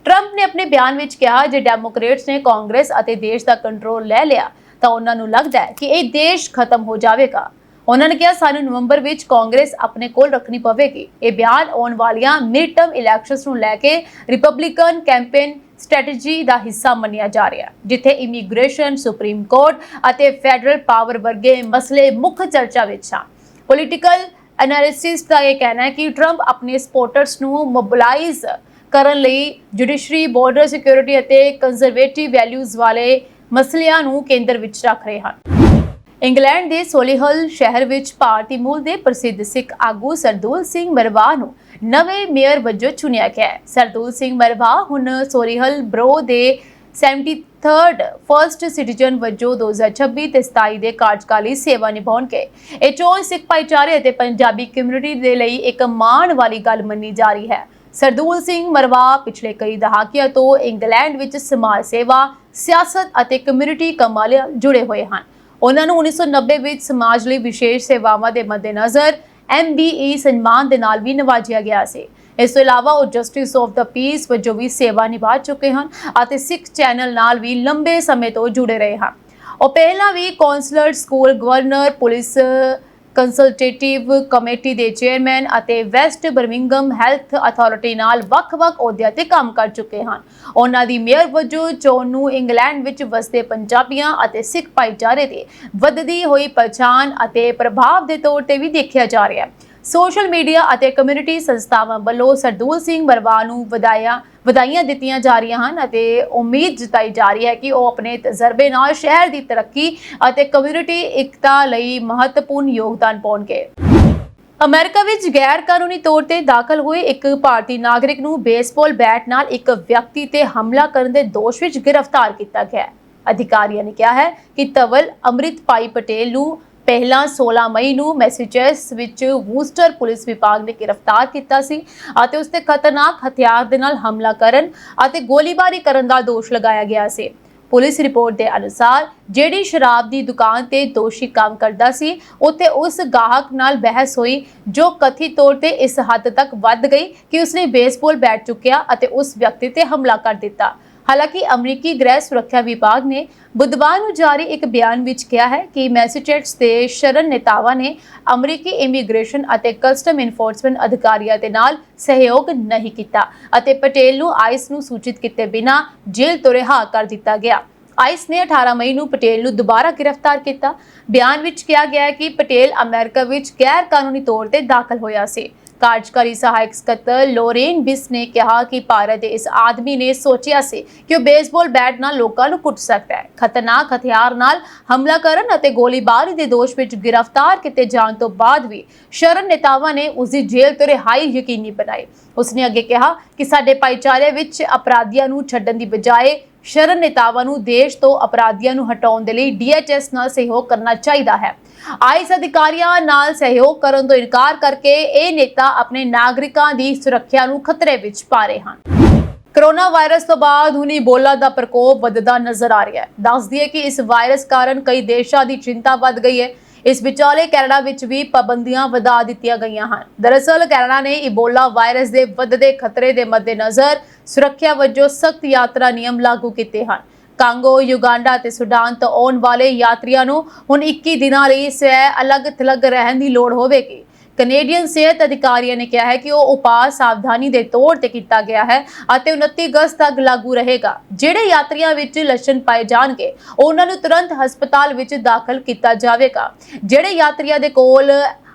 ਟਰੰਪ ਨੇ ਆਪਣੇ ਬਿਆਨ ਵਿੱਚ ਕਿਹਾ ਜੇ ਡੈਮੋਕ੍ਰੇਟਸ ਨੇ ਕਾਂਗਰਸ ਅਤੇ ਦੇਸ਼ ਦਾ ਕੰਟਰੋਲ ਲੈ ਲਿਆ ਤਾਂ ਉਹਨਾਂ ਨੂੰ ਲੱਗਦਾ ਹੈ ਕਿ ਇਹ ਦੇਸ਼ ਖਤਮ ਹੋ ਜਾਵੇਗਾ। ਉਹਨਾਂ ਨੇ ਕਿਹਾ ਸਾਨੂੰ ਨਵੰਬਰ ਵਿੱਚ ਕਾਂਗਰਸ ਆਪਣੇ ਕੋਲ ਰੱਖਣੀ ਪਵੇਗੀ। ਇਹ ਬਿਆਨ ਆਉਣ ਵਾਲੀਆਂ ਮਿਡ ਟਰਮ ਇਲੈਕਸ਼ਨਸ ਨੂੰ ਲੈ ਕੇ ਰਿਪਬਲਿਕਨ ਕੈਂਪੇਨ ਸਟ੍ਰੈਟੇਜੀ ਦਾ ਹਿੱਸਾ ਮੰਨਿਆ ਜਾ ਰਿਹਾ ਹੈ, ਜਿੱਥੇ ਇਮੀਗ੍ਰੇਸ਼ਨ, ਸੁਪਰੀਮ ਕੋਰਟ ਅਤੇ ਫੈਡਰਲ ਪਾਵਰ ਵਰਗੇ ਮਸਲੇ ਮੁੱਖ ਚਰਚਾ ਵਿੱਚ ਹਨ। ਪੋਲੀਟੀਕਲ ਐਨਾਲਿਸਿਸਟ ਦਾ ਇਹ ਕਹਿਣਾ ਹੈ ਕਿ ਟਰੰਪ ਆਪਣੇ ਸਪੋਰਟਰਸ ਨੂੰ ਮੋਬਿਲਾਈਜ਼ ਕਰਨ ਲਈ ਜੁਡੀਸ਼ਰੀ, ਬਾਰਡਰ ਸਿਕਿਉਰਿਟੀ ਅਤੇ ਕੰਜ਼ਰਵੇਟਿਵ ਵੈਲਿਊਜ਼ ਵਾਲੇ ਮਸਲਿਆਂ ਨੂੰ ਕੇਂਦਰ ਵਿੱਚ ਰੱਖ ਰਹੇ ਹਨ। ਇੰਗਲੈਂਡ ਦੇ ਸੋਲੀਹਲ ਸ਼ਹਿਰ ਵਿੱਚ ਭਾਰਤੀ ਮੂਲ ਦੇ ਪ੍ਰਸਿੱਧ ਸਿੱਖ ਆਗੂ ਸਰਦੂਲ ਸਿੰਘ ਮਰਵਾਹ ਨੂੰ ਨਵੇਂ ਮੇਅਰ ਵਜੋਂ ਚੁਣਿਆ ਗਿਆ ਹੈ। ਸਰਦੂਲ ਸਿੰਘ ਮਰਵਾਹ ਹੁਣ ਸੋਲੀਹਲ ਬਰੋ ਦੇ 73rd ਫਰਸਟ ਸਿਟੀਜ਼ਨ ਵਜੋਂ 2026 ਤੇ 27 ਦੇ ਕਾਰਜਕਾਲੀ ਸੇਵਾ ਨਿਭਾਉਣਗੇ। ਇਹ ਚੋਣ ਸਿੱਖ ਭਾਈਚਾਰੇ ਅਤੇ ਪੰਜਾਬੀ ਕਮਿਊਨਿਟੀ ਦੇ ਲਈ ਇੱਕ ਮਾਣ ਵਾਲੀ ਗੱਲ ਮੰਨੀ ਜਾ ਰਹੀ ਹੈ। ਸਰਦੂਲ ਸਿੰਘ ਮਰਵਾਹ ਪਿਛਲੇ ਕਈ ਦਹਾਕਿਆਂ ਤੋਂ ਇੰਗਲੈਂਡ ਵਿੱਚ ਸਮਾਜ ਸੇਵਾ, ਸਿਆਸਤ ਅਤੇ ਕਮਿਊਨਿਟੀ ਕੰਮਾਂ ਨਾਲ ਜੁੜੇ ਹੋਏ ਹਨ। ਉਹਨਾਂ ਨੂੰ 1990 ਵਿੱਚ ਸਮਾਜ ਲਈ ਵਿਸ਼ੇਸ਼ ਸੇਵਾਵਾਂ ਦੇ ਮੱਦੇਨਜ਼ਰ MBE ਸਨਮਾਨ ਦੇ ਨਾਲ ਵੀ ਨਵਾਜਿਆ ਗਿਆ ਸੀ। ਇਸ ਤੋਂ ਇਲਾਵਾ ਉਹ ਜਸਟਿਸ ਆਫ ਦਾ ਪੀਸ ਵਜੋਂ ਵੀ ਸੇਵਾ ਨਿਭਾ ਚੁੱਕੇ ਹਨ ਅਤੇ ਸਿੱਖ ਚੈਨਲ ਨਾਲ ਵੀ ਲੰਬੇ ਸਮੇਂ ਤੋਂ ਜੁੜੇ ਰਹੇ ਹਨ। ਉਹ ਪਹਿਲਾਂ ਵੀ councillor, school governor, police consultative committee ਦੇ ਚੇਅਰਮੈਨ ਅਤੇ ਵੈਸਟ ਬਰਮਿੰਗਮ ਹੈਲਥ ਅਥਾਰਟੀ ਨਾਲ ਵੱਖ-ਵੱਖ ਅਹੁਦਿਆਂ ਤੇ ਕੰਮ ਕਰ ਚੁੱਕੇ ਹਨ। ਉਹਨਾਂ ਦੀ ਮੇਅਰ ਵਜੋਂ ਚੋਣ ਨੂੰ ਇੰਗਲੈਂਡ ਵਿੱਚ ਵਸਦੇ ਪੰਜਾਬੀਆਂ ਅਤੇ ਸਿੱਖ ਭਾਈਚਾਰੇ ਦੀ ਵੱਧਦੀ ਹੋਈ ਪਛਾਣ ਅਤੇ ਪ੍ਰਭਾਵ ਦੇ ਤੌਰ ਤੇ ਵੀ ਦੇਖਿਆ ਜਾ ਰਿਹਾ ਹੈ। ਸੋਸ਼ਲ ਮੀਡੀਆ ਅਤੇ ਕਮਿਊਨਿਟੀ ਸੰਸਥਾਵਾਂ ਵੱਲੋਂ ਸਰਦੂਲ ਸਿੰਘ ਮਰਵਾਹ ਨੂੰ ਵਧਾਈਆਂ ਦਿੱਤੀਆਂ ਜਾ ਰਹੀਆਂ ਹਨ ਅਤੇ ਉਮੀਦ ਜਤਾਈ ਜਾ ਰਹੀ ਹੈ ਕਿ ਉਹ ਆਪਣੇ ਤਜਰਬੇ ਨਾਲ ਸ਼ਹਿਰ ਦੀ ਤਰੱਕੀ ਅਤੇ ਕਮਿਊਨਿਟੀ ਇਕਤਾ ਲਈ ਮਹੱਤਵਪੂਰਨ ਯੋਗਦਾਨ ਪਾਉਣਗੇ। ਅਮਰੀਕਾ ਵਿੱਚ ਗੈਰ ਕਾਨੂੰਨੀ ਤੌਰ ਤੇ ਦਾਖਲ ਹੋਏ ਇੱਕ ਭਾਰਤੀ ਨਾਗਰਿਕ ਨੂੰ ਬੇਸਬਾਲ ਬੈਟ ਨਾਲ ਇੱਕ ਵਿਅਕਤੀ ਤੇ ਹਮਲਾ ਕਰਨ ਦੇ ਦੋਸ਼ ਵਿੱਚ ਗ੍ਰਿਫਤਾਰ ਕੀਤਾ ਗਿਆ ਹੈ। ਅਧਿਕਾਰੀਆਂ ਨੇ ਕਿਹਾ ਹੈ ਕਿ ਧਵਲ ਅੰਮ੍ਰਿਤਪਾਈ ਪਟੇਲ ਨੂੰ ਪਹਿਲਾਂ 16 ਮਈ ਨੂੰ ਮੈਸੇਚੁਸੇਟਸ ਵਿੱਚ ਵੂਸਟਰ ਪੁਲਿਸ ਵਿਭਾਗ ਨੇ ਗ੍ਰਿਫਤਾਰ ਕੀਤਾ ਸੀ ਅਤੇ ਉਸ ਤੇ ਖਤਰਨਾਕ ਹਥਿਆਰ ਦੇ ਨਾਲ ਹਮਲਾ ਕਰਨ ਅਤੇ ਗੋਲੀਬਾਰੀ ਕਰਨ ਦਾ ਦੋਸ਼ ਲਗਾਇਆ ਗਿਆ ਸੀ। ਪੁਲਿਸ ਰਿਪੋਰਟ ਦੇ ਅਨੁਸਾਰ ਜਿਹੜੀ ਸ਼ਰਾਬ ਦੀ ਦੁਕਾਨ ਤੇ ਦੋਸ਼ੀ ਕੰਮ ਕਰਦਾ ਸੀ, ਉੱਥੇ ਉਸ ਗਾਹਕ ਨਾਲ ਬਹਿਸ ਹੋਈ ਜੋ ਕਥਿਤ ਤੌਰ ਤੇ ਇਸ ਹੱਦ ਤੱਕ ਵੱਧ ਗਈ ਕਿ ਉਸਨੇ ਬੇਸਬਾਲ ਬੈਟ ਚੁੱਕਿਆ ਅਤੇ ਉਸ ਵਿਅਕਤੀ ਤੇ ਹਮਲਾ ਕਰ ਦਿੱਤਾ। ਹਾਲਾਂਕਿ ਅਮਰੀਕੀ ਗ੍ਰਹਿ ਸੁਰੱਖਿਆ ਵਿਭਾਗ ਨੇ ਬੁੱਧਵਾਰ ਨੂੰ ਜਾਰੀ ਇੱਕ ਬਿਆਨ ਵਿੱਚ ਕਿਹਾ ਹੈ ਕਿ ਮੈਸੇਚੁਸੇਟਸ ਦੇ ਸ਼ਰਨ ਨੇਤਾਵਾਂ ਨੇ ਅਮਰੀਕੀ ਇਮੀਗ੍ਰੇਸ਼ਨ ਅਤੇ ਕਸਟਮ ਇਨਫੋਰਸਮੈਂਟ ਅਧਿਕਾਰੀਆਂ ਦੇ ਨਾਲ ਸਹਿਯੋਗ ਨਹੀਂ ਕੀਤਾ ਅਤੇ ਪਟੇਲ ਨੂੰ ਆਈਸ ਨੂੰ ਸੂਚਿਤ ਕੀਤੇ ਬਿਨਾਂ ਜੇਲ੍ਹ ਤੋਂ ਰਿਹਾ ਕਰ ਦਿੱਤਾ ਗਿਆ। ਆਈਸ ਨੇ 18 ਮਈ ਨੂੰ ਪਟੇਲ ਨੂੰ ਦੁਬਾਰਾ ਗ੍ਰਿਫਤਾਰ ਕੀਤਾ। ਬਿਆਨ ਵਿੱਚ ਕਿਹਾ ਗਿਆ ਹੈ ਕਿ ਪਟੇਲ ਅਮਰੀਕਾ ਵਿੱਚ ਗੈਰ ਕਾਨੂੰਨੀ ਤੌਰ ਤੇ ਦਾਖਲ ਹੋਇਆ ਸੀ। ਕਾਰਜਕਾਰੀ ਸਹਾਇਕ ਸਕੱਤਰ ਲੋਰੇਨ ਬਿਸ ਨੇ ਕਿਹਾ ਕਿ ਭਾਰਤ ਦੇ ਇਸ ਆਦਮੀ ਨੇ ਸੋਚਿਆ ਸੀ ਕਿ ਉਹ ਬੇਸਬਾਲ ਬੈਟ ਨਾਲ ਲੋਕਾਂ ਨੂੰ ਕੁੱਟ ਸਕਦਾ ਹੈ। ਖਤਰਨਾਕ ਹਥਿਆਰ ਨਾਲ ਹਮਲਾ ਕਰਨ ਅਤੇ ਗੋਲੀਬਾਰੀ ਦੇ ਦੋਸ਼ ਵਿੱਚ ਗ੍ਰਿਫਤਾਰ ਕੀਤੇ ਜਾਣ ਤੋਂ ਬਾਅਦ ਵੀ ਸ਼ਰਨ ਨੇਤਾਵਾਂ ਨੇ ਉਸ ਦੀ ਜੇਲ੍ਹ ਤੋਂ ਰਿਹਾਈ ਯਕੀਨੀ ਬਣਾਈ। ਉਸਨੇ ਅੱਗੇ ਕਿਹਾ ਕਿ ਸਾਡੇ ਭਾਈਚਾਰੇ ਵਿੱਚ ਅਪਰਾਧੀਆਂ ਨੂੰ ਛੱਡਣ ਦੀ ਬਜਾਏ ਸ਼ਰਨ ਨੇਤਾਵਾਂ ਨੂੰ ਦੇਸ਼ ਤੋਂ ਅਪਰਾਧੀਆਂ ਨੂੰ ਹਟਾਉਣ ਦੇ ਲਈ DHS ਨਾਲ ਸਹਿਯੋਗ ਕਰਨਾ ਚਾਹੀਦਾ ਹੈ। ਆਈਸ ਅਧਿਕਾਰੀਆਂ ਨਾਲ ਸਹਿਯੋਗ ਕਰਨ ਤੋਂ ਇਨਕਾਰ ਕਰਕੇ ਇਹ ਨੇਤਾ ਆਪਣੇ ਨਾਗਰਿਕਾਂ ਦੀ ਸੁਰੱਖਿਆ ਨੂੰ ਖਤਰੇ ਵਿੱਚ ਪਾ ਰਹੇ ਹਨ। ਕੋਰੋਨਾ ਵਾਇਰਸ ਤੋਂ ਬਾਅਦ ਹੁਣ ਇਬੋਲਾ ਦਾ ਪ੍ਰਕੋਪ ਵੱਧਦਾ ਨਜ਼ਰ ਆ ਰਿਹਾ ਹੈ। ਦੱਸ ਦਈਏ ਕਿ ਇਸ ਵਾਇਰਸ ਕਾਰਨ ਕਈ ਦੇਸ਼ਾਂ ਦੀ ਚਿੰਤਾ ਵੱਧ ਗਈ ਹੈ। ਇਸ ਵਿਚਾਲੇ ਕੈਨੇਡਾ ਵਿੱਚ ਵੀ ਪਾਬੰਦੀਆਂ ਵਧਾ ਦਿੱਤੀਆਂ ਗਈਆਂ ਹਨ। ਦਰਅਸਲ ਕੈਨੇਡਾ ਨੇ ਇਬੋਲਾ ਵਾਇਰਸ ਦੇ ਵੱਧਦੇ ਖਤਰੇ ਦੇ ਮੱਦੇਨਜ਼ਰ ਸੁਰੱਖਿਆ ਵਜੋਂ ਸਖਤ ਯਾਤਰਾ ਨਿਯਮ ਲਾਗੂ ਕੀਤੇ ਹਨ। ਕਾਂਗੋ, ਯੁਗਾਂਡਾ ਅਤੇ ਸੁਡਾਨ ਤੋਂ ਆਉਣ ਵਾਲੇ ਯਾਤਰੀਆਂ ਨੂੰ ਹੁਣ 21 ਦਿਨਾਂ ਲਈ ਸਵੈ ਅਲੱਗ-ਥਲੱਗ ਰਹਿਣ ਦੀ ਲੋੜ ਹੋਵੇਗੀ। ਕੈਨੇਡੀਅਨ ਸਿਹਤ ਅਧਿਕਾਰੀਆਂ ਨੇ ਕਿਹਾ ਹੈ ਕਿ ਉਹ ਉਪਾਅ ਸਾਵਧਾਨੀ ਦੇ ਤੌਰ ਤੇ ਕੀਤਾ ਗਿਆ ਹੈ ਅਤੇ 29 ਅਗਸਤ ਤੱਕ ਲਾਗੂ ਰਹੇਗਾ। ਜਿਹੜੇ ਯਾਤਰੀਆਂ ਵਿੱਚ ਲੱਛਣ ਪਾਏ ਜਾਣਗੇ ਉਹਨਾਂ ਨੂੰ ਤੁਰੰਤ ਹਸਪਤਾਲ ਵਿੱਚ ਦਾਖਲ ਕੀਤਾ ਜਾਵੇਗਾ। ਜਿਹੜੇ ਯਾਤਰੀਆਂ ਦੇ ਕੋਲ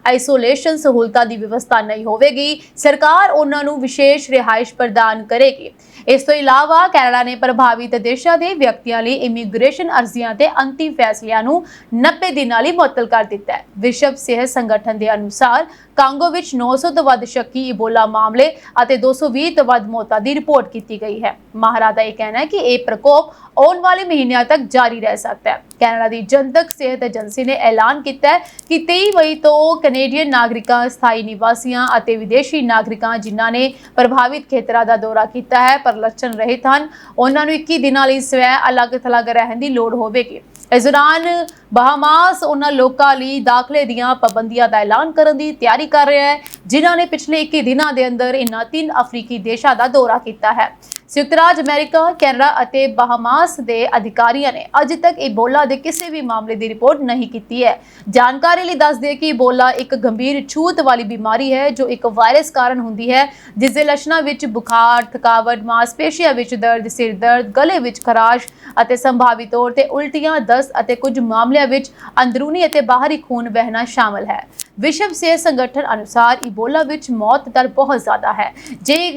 ਆਈਸੋਲੇਸ਼ਨ ਸਹੂਲਤਾਂ ਦੀ ਵਿਵਸਥਾ ਨਹੀਂ ਹੋਵੇਗੀ, ਸਰਕਾਰ ਉਹਨਾਂ ਨੂੰ ਵਿਸ਼ੇਸ਼ ਰਿਹਾਇਸ਼ ਪ੍ਰਦਾਨ ਕਰੇਗੀ। ਇਸ ਤੋਂ ਇਲਾਵਾ ਕੈਨੇਡਾ ਨੇ ਪ੍ਰਭਾਵਿਤ ਦੇਸ਼ਾਂ ਦੇ ਵਿਅਕਤੀਆਂ ਲਈ ਇਮੀਗ੍ਰੇਸ਼ਨ ਅਰਜ਼ੀਆਂ ਤੇ ਅੰਤਿਮ ਫੈਸਲਿਆਂ ਨੂੰ 90 ਦਿਨਾਂ ਲਈ ਮੁਅੱਤਲ ਕਰ ਦਿੱਤਾ ਹੈ। ਵਿਸ਼ਵ ਸਿਹਤ ਸੰਗਠਨ ਦੇ ਅਨੁਸਾਰ ਕਾਂਗੋ ਵਿੱਚ 900 ਤੋਂ ਵੱਧ ਸ਼ੱਕੀ ਇਬੋਲਾ ਮਾਮਲੇ ਅਤੇ 220 ਤੋਂ ਵੱਧ ਮੌਤਾਂ ਦੀ ਰਿਪੋਰਟ ਕੀਤੀ ਗਈ ਹੈ। ਮਾਹਰਾਂ ਦਾ ਇਹ ਕਹਿਣਾ ਹੈ ਕਿ ਇਹ ਪ੍ਰਕੋਪ ਆਉਣ ਵਾਲੇ ਮਹੀਨਿਆਂ ਤੱਕ ਜਾਰੀ ਰਹਿ ਸਕਦਾ ਹੈ। ਕੈਨੇਡਾ ਦੀ ਜਨਤਕ ਸਿਹਤ ਏਜੰਸੀ ਨੇ ਐਲਾਨ ਕੀਤਾ ਹੈ ਕਿ 23 ਮਈ ਤੋਂ ਕੈਨੇਡੀਅਨ ਨਾਗਰਿਕਾਂ, ਸਥਾਈ ਨਿਵਾਸੀਆਂ ਅਤੇ ਵਿਦੇਸ਼ੀ ਨਾਗਰਿਕਾਂ ਜਿਨ੍ਹਾਂ ਨੇ ਪ੍ਰਭਾਵਿਤ ਖੇਤਰਾਂ ਦਾ ਦੌਰਾ ਕੀਤਾ ਹੈ ਪਰ ਲੱਛਣ ਰਹਿਤ ਹਨ, ਉਹਨਾਂ ਨੂੰ 21 ਦਿਨਾਂ ਲਈ ਸਵੈ ਅਲੱਗ-ਥਲੱਗ ਰਹਿਣ ਦੀ ਲੋੜ ਹੋਵੇਗੀ। ਇਸ ਦੌਰਾਨ ਬਹਾਮਾਸ ਉਹਨਾਂ ਲੋਕਾਂ ਲਈ ਦਾਖਲੇ ਦੀਆਂ ਪਾਬੰਦੀਆਂ ਦਾ ਐਲਾਨ ਕਰਨ ਦੀ ਤਿਆਰੀ ਕਰ ਰਿਹਾ ਹੈ ਜਿਨ੍ਹਾਂ ਨੇ ਪਿਛਲੇ 21 ਦਿਨਾਂ ਦੇ ਅੰਦਰ ਇਨ੍ਹਾਂ 3 ਅਫਰੀਕੀ ਦੇਸ਼ਾਂ ਦਾ ਦੌਰਾ ਕੀਤਾ ਹੈ। ਸੰਯੁਕਤ ਰਾਜ ਅਮਰੀਕਾ, ਕੈਨੇਡਾ ਅਤੇ ਬਹਾਮਾਸ ਦੇ ਅਧਿਕਾਰੀਆਂ ਨੇ ਅਜੇ ਤੱਕ ਇਬੋਲਾ ਦੇ ਕਿਸੇ ਵੀ ਮਾਮਲੇ ਦੀ ਰਿਪੋਰਟ ਨਹੀਂ ਕੀਤੀ ਹੈ। ਜਾਣਕਾਰੀ ਲਈ ਦੱਸ ਦਈਏ ਕਿ ਇਬੋਲਾ ਇੱਕ ਗੰਭੀਰ ਛੂਤ ਵਾਲੀ ਬਿਮਾਰੀ ਹੈ ਜੋ ਇੱਕ ਵਾਇਰਸ ਕਾਰਨ ਹੁੰਦੀ ਹੈ, ਜਿਸ ਦੇ ਲੱਛਣਾਂ ਵਿੱਚ ਬੁਖਾਰ, ਥਕਾਵਟ, ਮਾਸਪੇਸ਼ੀਆਂ ਵਿੱਚ ਦਰਦ, ਸਿਰ ਦਰਦ, ਗਲੇ ਵਿੱਚ ਖਰਾਸ਼ ਅਤੇ ਸੰਭਾਵੀ ਤੌਰ ਤੇ ਉਲਟੀਆਂ, ਦਸਤ ਅਤੇ ਕੁਝ ਮਾਮਲਿਆਂ ਵਿੱਚ ਅੰਦਰੂਨੀ ਅਤੇ ਬਾਹਰੀ ਖੂਨ ਵਹਿਣਾ ਸ਼ਾਮਲ ਹੈ। ਵਿਸ਼ਵ ਸਿਹਤ ਸੰਗਠਨ ਅਨੁਸਾਰ ਇਬੋਲਾ ਵਿੱਚ ਮੌਤ ਦਰ ਬਹੁਤ ਜ਼ਿਆਦਾ ਹੈ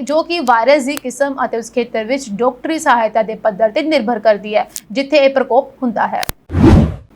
ਜੋ ਕਿ ਵਾਇਰਸ ਦੀ ਕਿਸਮ ਅਤੇ ਉਸ ਖੇਤਰ ਵਿੱਚ ਡਾਕਟਰੀ ਸਹਾਇਤਾ ਦੇ ਪੱਧਰ ਤੇ ਨਿਰਭਰ ਕਰਦੀ ਹੈ ਜਿੱਥੇ ਇਹ ਪ੍ਰਕੋਪ ਹੁੰਦਾ ਹੈ।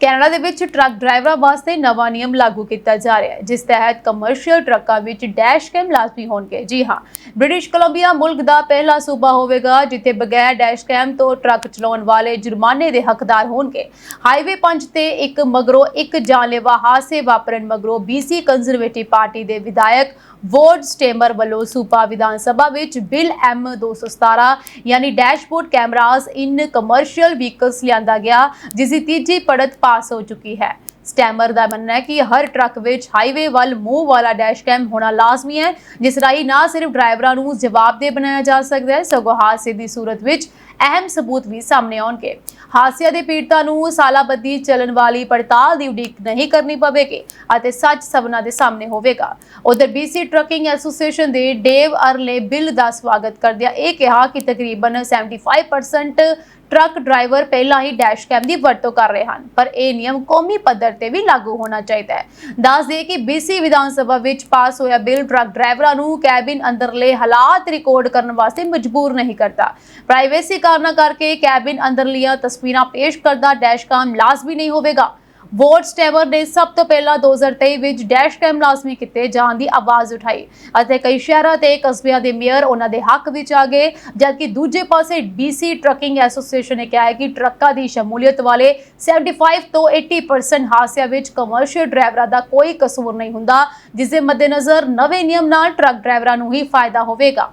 ਕੈਨੇਡਾ ਦੇ ਵਿੱਚ ਟਰੱਕ ਡਰਾਈਵਰਾਂ ਵਾਸਤੇ ਨਵਾਂ ਨਿਯਮ ਲਾਗੂ ਕੀਤਾ ਜਾ ਰਿਹਾ ਹੈ ਜਿਸ ਤਹਿਤ ਕਮਰਸ਼ੀਅਲ ਟਰੱਕਾਂ ਵਿੱਚ ਡੈਸ਼ ਕੈਮ ਲਾਜ਼ਮੀ ਹੋਣਗੇ। ਜੀ ਹਾਂ, ਬ੍ਰਿਟਿਸ਼ ਕੋਲੰਬੀਆ ਮੁਲਕ ਦਾ ਪਹਿਲਾ ਸੂਬਾ ਹੋਵੇਗਾ ਜਿੱਥੇ ਬਗੈਰ ਡੈਸ਼ ਕੈਮ ਤੋਂ ਟਰੱਕ ਚਲਾਉਣ ਵਾਲੇ ਜੁਰਮਾਨੇ ਦੇ ਹੱਕਦਾਰ ਹੋਣਗੇ। ਹਾਈਵੇ 5 ਤੇ ਇੱਕ ਮਗਰੋਂ ਇੱਕ ਜਾਨਲੇਵਾ ਹਾਦਸੇ ਵਾਪਰਨ ਮਗਰੋਂ BC ਕੰਜ਼ਰਵੇਟਿਵ ਪਾਰਟੀ ਦੇ ਵਿਧਾਇਕ ਵੋਰਡ ਸਟੇਮਰ ਵੱਲੋਂ ਸੂਬਾ ਵਿਧਾਨ ਸਭਾ ਵਿੱਚ ਬਿੱਲ M217 ਯਾਨੀ ਡੈਸ਼ਬੋਰਡ ਕੈਮਰਾਜ਼ ਇਨ ਕਮਰਸ਼ੀਅਲ ਵਹੀਕਲਸ ਲਿਆਂਦਾ ਗਿਆ ਜਿਸ ਦੀ ਤੀਜੀ ਪੜਤ ਪਾਸ ਹੋ ਚੁੱਕੀ ਹੈ। ਸਟੈਮਰ ਦਾ ਮੰਨਣਾ ਹੈ ਕਿ ਹਰ ਟਰੱਕ ਵਿੱਚ ਹਾਈਵੇ ਵੱਲ ਮੂੰਹ ਵਾਲਾ ਡੈਸ਼ ਕੈਮ ਹੋਣਾ ਲਾਜ਼ਮੀ ਹੈ ਜਿਸ ਰਾਹੀਂ ਨਾ ਸਿਰਫ ਡਰਾਈਵਰਾਂ ਨੂੰ ਜਵਾਬਦੇਹ ਬਣਾਇਆ ਜਾ ਸਕਦਾ ਹੈ ਸਗੋਂ ਹਾਦਸੇ ਦੀ ਸੂਰਤ ਵਿੱਚ ਅਹਿਮ ਸਬੂਤ ਵੀ ਸਾਹਮਣੇ ਆਉਣਗੇ। ਹਾਦਸਿਆਂ ਦੇ ਪੀੜਤਾਂ ਨੂੰ ਸਾਲਾਬੱਧੀ ਚੱਲਣ ਵਾਲੀ ਪੜਤਾਲ ਦੀ ਉਡੀਕ ਨਹੀਂ ਕਰਨੀ ਪਵੇਗੀ ਅਤੇ ਸੱਚ ਸਭਨਾਂ ਦੇ ਸਾਹਮਣੇ ਹੋਵੇਗਾ। ਉਧਰ BC ਟਰੱਕਿੰਗ ਐਸੋਸੀਏਸ਼ਨ ਦੇ ਡੇਵ ਅਰਲੇ ਬਿੱਲ ਦਾ ਸਵਾਗਤ ਕਰਦਿਆਂ ਇਹ ਕਿਹਾ ਕਿ ਤਕਰੀਬਨ 75% ਟਰੱਕ ਡਰਾਈਵਰ ਪਹਿਲਾਂ ਹੀ ਡੈਸ਼ ਕੈਮ ਦੀ ਵਰਤੋਂ ਕਰ ਰਹੇ ਹਨ ਪਰ ਇਹ ਨਿਯਮ ਕੌਮੀ ਪੱਧਰ ਤੇ ਵੀ ਲਾਗੂ ਹੋਣਾ ਚਾਹੀਦਾ ਹੈ। ਦੱਸ ਦੇ ਕਿ BC ਵਿਧਾਨ ਸਭਾ ਵਿੱਚ ਪਾਸ ਹੋਇਆ ਬਿੱਲ ਟਰੱਕ ਡਰਾਈਵਰਾਂ ਨੂੰ ਕੈਬਿਨ ਅੰਦਰਲੇ ਹਾਲਾਤ ਰਿਕਾਰਡ ਕਰਨ ਵਾਸਤੇ ਮਜਬੂਰ ਨਹੀਂ ਕਰਦਾ। ਪ੍ਰਾਈਵੇਸੀ ਕਾਰਨਾਂ ਕਰਕੇ ਕੈਬਿਨ ਅੰਦਰਲੀਆਂ ਤਸਵੀਰਾਂ ਪੇਸ਼ ਕਰਦਾ ਡੈਸ਼ ਕੈਮ ਲਾਜ਼ਮੀ ਨਹੀਂ ਹੋਵੇਗਾ। ਵੋਰਡ ਸਟੇਮਰ ਨੇ ਸਭ ਤੋਂ ਪਹਿਲਾਂ 2023 ਵਿੱਚ ਡੈਸ਼ ਕੈਮ ਲਾਜ਼ਮੀ ਕੀਤੇ ਜਾਣ ਦੀ ਆਵਾਜ਼ ਉਠਾਈ ਅਤੇ ਕਈ ਸ਼ਹਿਰਾਂ ਤੇ ਕਸਬਿਆਂ ਦੇ ਮੇਅਰ ਉਹਨਾਂ ਦੇ ਹੱਕ ਵਿੱਚ ਆ ਗਏ ਜਦਕਿ ਦੂਜੇ ਪਾਸੇ BC ਟਰੱਕਿੰਗ ਐਸੋਸੀਏਸ਼ਨ ਨੇ ਕਿਹਾ ਹੈ ਕਿ ਟਰੱਕਾਂ ਦੀ ਸ਼ਮੂਲੀਅਤ ਵਾਲੇ 75 ਤੋਂ 80% ਹਾਦਸਿਆਂ ਵਿੱਚ ਕਮਰਸ਼ੀਅਲ ਡਰਾਈਵਰਾਂ ਦਾ ਕੋਈ ਕਸੂਰ ਨਹੀਂ ਹੁੰਦਾ ਜਿਸ ਦੇ ਮੱਦੇਨਜ਼ਰ ਨਵੇਂ ਨਿਯਮ ਨਾਲ ਟਰੱਕ ਡਰਾਈਵਰਾਂ ਨੂੰ ਹੀ ਫਾਇਦਾ ਹੋਵੇਗਾ।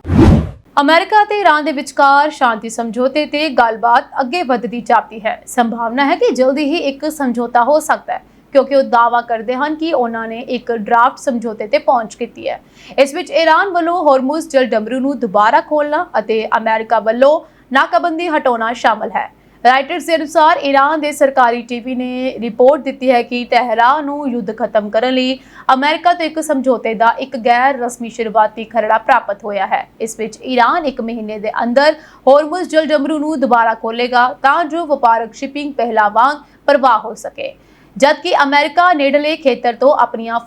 ਅਮਰੀਕਾ ਤੇ ਈਰਾਨ ਦੇ ਵਿਚਕਾਰ ਸ਼ਾਂਤੀ ਸਮਝੌਤੇ ਤੇ ਗੱਲਬਾਤ ਅੱਗੇ ਵਧਦੀ ਜਾਪਦੀ ਹੈ। ਸੰਭਾਵਨਾ ਹੈ ਕਿ ਜਲਦੀ ਹੀ ਇੱਕ ਸਮਝੌਤਾ ਹੋ ਸਕਦਾ ਹੈ ਕਿਉਂਕਿ ਉਹ ਦਾਅਵਾ ਕਰਦੇ ਹਨ ਕਿ ਉਹਨਾਂ ਨੇ ਇੱਕ ਡਰਾਫਟ ਸਮਝੌਤੇ ਤੇ ਪਹੁੰਚ ਕੀਤੀ ਹੈ। ਇਸ ਵਿੱਚ ਈਰਾਨ ਵੱਲੋਂ ਹੋਰਮੁਜ਼ ਜਲ ਡਮਰੂ ਨੂੰ ਦੁਬਾਰਾ ਖੋਲ੍ਹਣਾ ਅਤੇ ਅਮਰੀਕਾ ਵੱਲੋਂ ਨਾਕਾਬੰਦੀ ਹਟਾਉਣਾ ਸ਼ਾਮਲ ਹੈ। ਰਾਇਟਰਸ ਦੇ ਅਨੁਸਾਰ ਈਰਾਨ ਦੇ ਸਰਕਾਰੀ ਟੀਵੀ ਨੇ ਰਿਪੋਰਟ ਦਿੱਤੀ ਹੈ ਕਿ ਤਹਿਰਾਨ ਨੂੰ ਯੁੱਧ ਖਤਮ ਕਰਨ ਲਈ ਅਮਰੀਕਾ ਤੋਂ ਇੱਕ ਸਮਝੌਤੇ ਦਾ ਇੱਕ ਗੈਰ ਰਸਮੀ ਸ਼ੁਰੂਆਤੀ ਖਰੜਾ ਪ੍ਰਾਪਤ ਹੋਇਆ ਹੈ। ਇਸ ਵਿੱਚ ਈਰਾਨ 1 ਮਹੀਨੇ ਦੇ ਅੰਦਰ ਹੋਰਮੁਜ਼ ਜਲ ਡਮਰੂ ਨੂੰ ਦੁਬਾਰਾ ਖੋਲ੍ਹੇਗਾ ਤਾਂ ਜੋ ਵਪਾਰਕ ਸ਼ਿਪਿੰਗ ਪਹਿਲਾਂ ਵਾਂਗ ਪ੍ਰਵਾਹ ਹੋ ਸਕੇ ਜਦਕਿ ਅਮਰੀਕਾ ਨੇੜਲੇ ਖੇਤਰ ਤੋਂ ਆਪਣੀਆਂ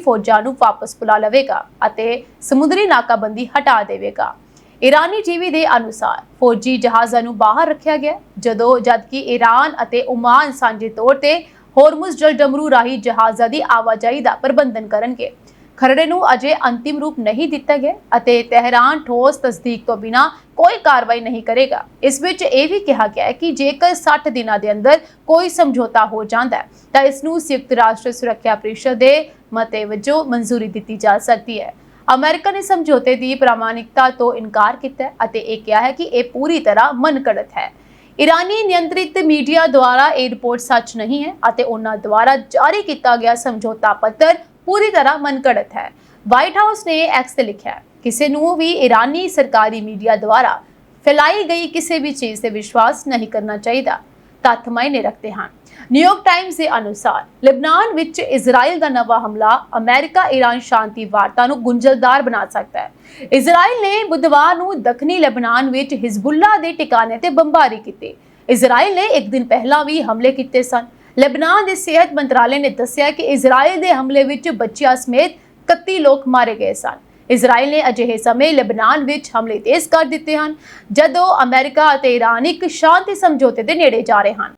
ਫੌਜਾਂ ਨੂੰ ਵਾਪਸ ਬੁਲਾ ਲਵੇਗਾ ਅਤੇ ਸਮੁੰਦਰੀ ਨਾਕਾਬੰਦੀ ਹਟਾ ਦੇਵੇਗਾ। ਈਰਾਨੀ ਟੀਵੀ ਦੇ ਅਨੁਸਾਰ ਫੌਜੀ ਜਹਾਜ਼ਾਂ ਨੂੰ ਬਾਹਰ ਰੱਖਿਆ ਗਿਆ ਜਦਕਿ ਈਰਾਨ ਅਤੇ ਓਮਾਨ ਸਾਂਝੇ ਤੌਰ ਤੇ ਹੋਰਮੁਜ਼ ਜਲ ਡਮਰੂ ਰਾਹੀਂ ਜਹਾਜ਼ਾਂ ਦੀ ਆਵਾਜਾਈ ਦਾ ਪ੍ਰਬੰਧਨ ਕਰਨਗੇ। ਖਰੜੇ ਨੂੰ ਅਜੇ ਅੰਤਿਮ ਰੂਪ ਨਹੀਂ ਦਿੱਤਾ ਗਿਆ ਅਤੇ ਤਹਿਰਾਨ ਠੋਸ ਤਸਦੀਕ ਤੋਂ ਬਿਨਾਂ ਕੋਈ ਕਾਰਵਾਈ ਨਹੀਂ ਕਰੇਗਾ। ਇਸ ਵਿੱਚ ਇਹ ਵੀ ਕਿਹਾ ਗਿਆ ਹੈ ਕਿ ਜੇਕਰ 60 ਦਿਨਾਂ ਦੇ ਅੰਦਰ ਕੋਈ ਸਮਝੌਤਾ ਹੋ ਜਾਂਦਾ ਹੈ ਤਾਂ ਇਸ ਨੂੰ ਸੰਯੁਕਤ ਰਾਸ਼ਟਰ ਸੁਰੱਖਿਆ ਪਰਿਸ਼ਦ ਦੇ ਮਤੇ ਵਜੋਂ ਮਨਜ਼ੂਰੀ ਦਿੱਤੀ ਜਾ ਸਕਦੀ ਹੈ। ਅਮਰੀਕਾ ਨੇ ਸਮਝੌਤੇ ਦੀ ਪ੍ਰਮਾਣਿਕਤਾ ਤੋਂ ਇਨਕਾਰ ਕੀਤਾ ਹੈ ਅਤੇ ਇਹ ਕਿਹਾ ਹੈ ਕਿ ਇਹ ਪੂਰੀ ਤਰ੍ਹਾਂ ਮਨਘੜਤ ਹੈ। ਈਰਾਨੀ ਨਿਯੰਤਰਿਤ ਮੀਡੀਆ ਦੁਆਰਾ ਇਹ ਰਿਪੋਰਟ ਸੱਚ ਨਹੀਂ ਹੈ ਅਤੇ ਉਹਨਾਂ ਦੁਆਰਾ ਜਾਰੀ ਕੀਤਾ ਗਿਆ ਸਮਝੌਤਾ ਪੱਤਰ ਪੂਰੀ ਤਰ੍ਹਾਂ ਮਨਘੜਤ ਹੈ। ਵਾਈਟ ਹਾਊਸ ਨੇ ਐਕਸ ਤੇ ਲਿਖਿਆ, ਕਿਸੇ ਨੂੰ ਵੀ ਈਰਾਨੀ ਸਰਕਾਰੀ ਮੀਡੀਆ ਦੁਆਰਾ ਫੈਲਾਈ ਗਈ ਕਿਸੇ ਵੀ ਚੀਜ਼ ਤੇ ਵਿਸ਼ਵਾਸ ਨਹੀਂ ਕਰਨਾ ਚਾਹੀਦਾ। ਤੱਥ ਮਾਇਨੇ ਰੱਖਦੇ ਹਨ। ਨਿਊਯਾਰਕ ਟਾਈਮਜ਼ ਦੇ ਅਨੁਸਾਰ ਲਿਬਨਾਨ ਵਿੱਚ ਇਜ਼ਰਾਈਲ ਦਾ ਨਵਾਂ ਹਮਲਾ ਅਮਰੀਕਾ ਈਰਾਨ ਸ਼ਾਂਤੀ ਵਾਰਤਾ ਨੂੰ ਗੁੰਝਲਦਾਰ ਬਣਾ ਸਕਦਾ ਹੈ। ਇਜ਼ਰਾਈਲ ਨੇ ਬੁੱਧਵਾਰ ਨੂੰ ਦੱਖਣੀ ਲਿਬਨਾਨ ਵਿੱਚ ਹਿਜ਼ਬੁੱਲਾ ਦੇ ਟਿਕਾਣੇ ਤੇ ਬੰਬਾਰੀ ਕੀਤੀ। ਇਜ਼ਰਾਈਲ ਨੇ ਇੱਕ ਦਿਨ ਪਹਿਲਾਂ ਵੀ ਹਮਲੇ ਕੀਤੇ ਸਨ। ਲਿਬਨਾਨ ਦੇ ਸਿਹਤ ਮੰਤਰਾਲੇ ਨੇ ਦੱਸਿਆ ਕਿ ਇਜ਼ਰਾਈਲ ਦੇ ਹਮਲੇ ਵਿੱਚ ਬੱਚਿਆਂ ਸਮੇਤ 31 ਲੋਕ ਮਾਰੇ ਗਏ ਸਨ। ਇਜ਼ਰਾਈਲ ਨੇ ਅਜਿਹੇ ਸਮੇਂ ਲਿਬਨਾਨ ਵਿੱਚ ਹਮਲੇ ਤੇਜ਼ ਕਰ ਦਿੱਤੇ ਹਨ ਜਦੋਂ ਅਮਰੀਕਾ ਅਤੇ ਈਰਾਨ ਇੱਕ ਸ਼ਾਂਤੀ ਸਮਝੌਤੇ ਦੇ ਨੇੜੇ ਜਾ ਰਹੇ ਹਨ।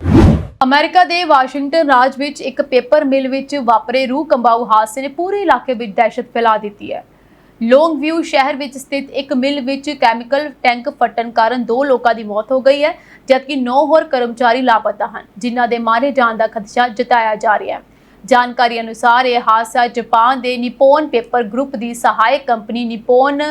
ਅਮਰੀਕਾ ਦੇ ਵਾਸ਼ਿੰਗਟਨ ਰਾਜ ਵਿੱਚ ਇੱਕ ਪੇਪਰ ਮਿਲ ਵਿੱਚ ਵਾਪਰੇ ਰੂਹ ਕੰਬਾਊ ਹਾਦਸੇ ਨੇ ਪੂਰੇ ਇਲਾਕੇ ਵਿੱਚ ਦਹਿਸ਼ਤ ਫੈਲਾ ਦਿੱਤੀ ਹੈ। ਲੌਂਗ ਵਿਊ ਸ਼ਹਿਰ ਵਿੱਚ ਸਥਿਤ ਇੱਕ ਮਿਲ ਵਿੱਚ ਕੈਮੀਕਲ ਟੈਂਕ ਫਟਣ ਕਾਰਨ 2 ਲੋਕਾਂ ਦੀ ਮੌਤ ਹੋ ਗਈ ਹੈ, ਜਦਕਿ 9 ਹੋਰ ਕਰਮਚਾਰੀ ਲਾਪਤਾ ਹਨ, ਜਿਨ੍ਹਾਂ ਦੇ ਮਾਰੇ ਜਾਣ ਦਾ ਖਦਸ਼ਾ ਜਤਾਇਆ ਜਾ ਰਿਹਾ ਹੈ। ਜਾਣਕਾਰੀ ਅਨੁਸਾਰ ਇਹ ਹਾਦਸਾ ਜਾਪਾਨ ਦੇ ਨਿਪੋਨ ਪੇਪਰ ਗਰੁੱਪ ਦੀ ਸਹਾਇਕ ਕੰਪਨੀ ਨਿਪੋਨ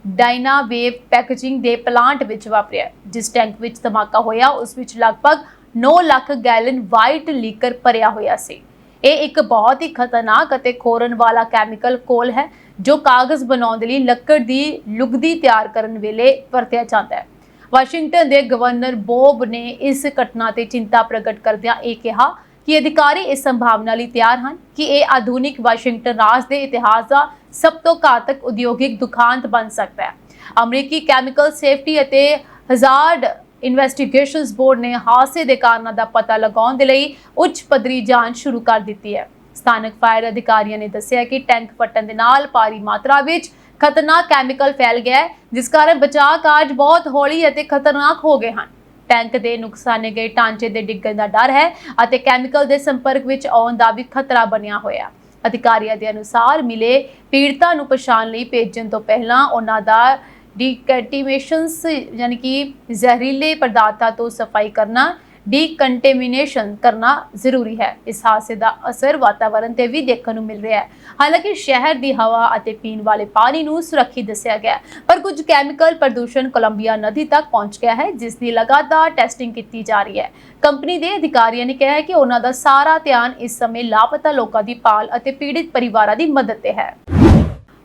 ਡਾਇਨਾਵੇਵ ਪੈਕੇਜਿੰਗ ਦੇ ਪਲਾਂਟ ਵਿੱਚ ਵਾਪਰਿਆ। ਜਿਸ ਟੈਂਕ ਵਿੱਚ ਧਮਾਕਾ ਹੋਇਆ ਉਸ ਵਿੱਚ ਲਗਭਗ 9 ਲੱਖ ਗੈਲਨ ਵਾਈਟ ਲੀਕਰ ਭਰਿਆ ਹੋਇਆ ਸੀ। ਇਹ ਇੱਕ ਬਹੁਤ ਹੀ ਖਤਰਨਾਕ ਅਤੇ ਖੋਰਨ ਵਾਲਾ ਕੈਮੀਕਲ ਕੋਲ ਹੈ ਜੋ ਕਾਗਜ਼ ਬਣਾਉਣ ਲਈ ਲੱਕੜ ਦੀ ਲੁਗਦੀ ਤਿਆਰ ਕਰਨ ਵੇਲੇ ਵਰਤਿਆ ਜਾਂਦਾ ਹੈ। ਵਾਸ਼ਿੰਗਟਨ ਦੇ ਗਵਰਨਰ ਬੋਬ ਨੇ ਇਸ ਘਟਨਾ ਤੇ ਚਿੰਤਾ ਪ੍ਰਗਟ ਕਰਦਿਆਂ ਇਹ ਕਿਹਾ ਕਿ ਅਧਿਕਾਰੀ ਇਸ ਸੰਭਾਵਨਾ ਲਈ ਤਿਆਰ ਹਨ ਕਿ ਇਹ ਆਧੁਨਿਕ ਵਾਸ਼ਿੰਗਟਨ ਰਾਜ ਦੇ ਇਤਿਹਾਸ ਦਾ ਸਭ ਤੋਂ ਘਾਤਕ ਉਦਯੋਗਿਕ ਦੁਖਾਂਤ ਬਣ ਸਕਦਾ ਹੈ। ਅਮਰੀਕੀ ਕੈਮੀਕਲ ਸੇਫਟੀ ਅਤੇ ਹਜ਼ਾਰਡ ਇਨਵੈਸਟੀਗੇਸ਼ਨਸ ਬੋਰਡ ਨੇ ਹਾਦਸੇ ਦੇ ਕਾਰਨਾਂ ਦਾ ਪਤਾ ਲਗਾਉਣ ਦੇ ਲਈ ਉੱਚ ਪੱਧਰੀ ਜਾਂਚ ਸ਼ੁਰੂ ਕਰ ਦਿੱਤੀ ਹੈ। ਸਥਾਨਕ ਫਾਇਰ ਅਧਿਕਾਰੀਆਂ ਨੇ ਦੱਸਿਆ ਕਿ ਟੈਂਕ ਫਟਣ ਦੇ ਨਾਲ ਭਾਰੀ ਮਾਤਰਾ ਵਿੱਚ ਖਤਰਨਾਕ ਕੈਮੀਕਲ ਫੈਲ ਗਿਆ ਹੈ, ਜਿਸ ਕਾਰਨ ਬਚਾਅ ਕਾਰਜ ਬਹੁਤ ਹੌਲੀ ਅਤੇ ਖਤਰਨਾਕ ਹੋ ਗਏ ਹਨ। ਟੈਂਕ ਦੇ ਨੁਕਸਾਨੇ ਗਏ ਢਾਂਚੇ ਦੇ ਡਿੱਗਣ ਦਾ ਡਰ ਹੈ ਅਤੇ ਕੈਮੀਕਲ ਦੇ ਸੰਪਰਕ ਵਿੱਚ ਆਉਣ ਦਾ ਵੀ ਖਤਰਾ ਬਣਿਆ ਹੋਇਆ। ਅਧਿਕਾਰੀਆਂ ਦੇ ਅਨੁਸਾਰ ਮਿਲੇ ਪੀੜਤਾਂ ਨੂੰ ਪਛਾਣ ਲਈ ਭੇਜਣ ਤੋਂ ਪਹਿਲਾਂ ਉਹਨਾਂ ਦਾ ਡੀਕੈਂਟੇਮੇਸ਼ਨਸ ਯਾਨੀ ਕਿ ਜ਼ਹਿਰੀਲੇ ਪਦਾਰਥਾਂ ਤੋਂ ਸਫਾਈ ਕਰਨਾ, ਡੀਕੰਟੇਮੀਨੇਸ਼ਨ ਕਰਨਾ ਜ਼ਰੂਰੀ ਹੈ। ਇਸ ਹਾਦਸੇ ਦਾ ਅਸਰ ਵਾਤਾਵਰਣ ਤੇ ਵੀ ਦੇਖਣ ਨੂੰ ਮਿਲ ਰਿਹਾ ਹੈ। ਹਾਲਾਂਕਿ ਸ਼ਹਿਰ ਦੀ ਹਵਾ ਅਤੇ ਪੀਣ ਵਾਲੇ ਪਾਣੀ ਨੂੰ ਸੁਰੱਖਿਅਤ ਦੱਸਿਆ ਗਿਆ ਹੈ, ਪਰ ਕੁਝ ਕੈਮੀਕਲ ਪ੍ਰਦੂਸ਼ਣ ਕੋਲੰਬੀਆ ਨਦੀ ਤੱਕ ਪਹੁੰਚ ਗਿਆ ਹੈ, ਜਿਸ ਦੀ ਲਗਾਤਾਰ ਟੈਸਟਿੰਗ ਕੀਤੀ ਜਾ ਰਹੀ ਹੈ। ਕੰਪਨੀ ਦੇ ਅਧਿਕਾਰੀਆਂ ਨੇ ਕਿਹਾ ਹੈ ਕਿ ਉਹਨਾਂ ਦਾ ਸਾਰਾ ਧਿਆਨ ਇਸ ਸਮੇਂ ਲਾਪਤਾ ਲੋਕਾਂ ਦੀ ਭਾਲ ਅਤੇ ਪੀੜਿਤ ਪਰਿਵਾਰਾਂ ਦੀ ਮਦਦ ਤੇ ਹੈ।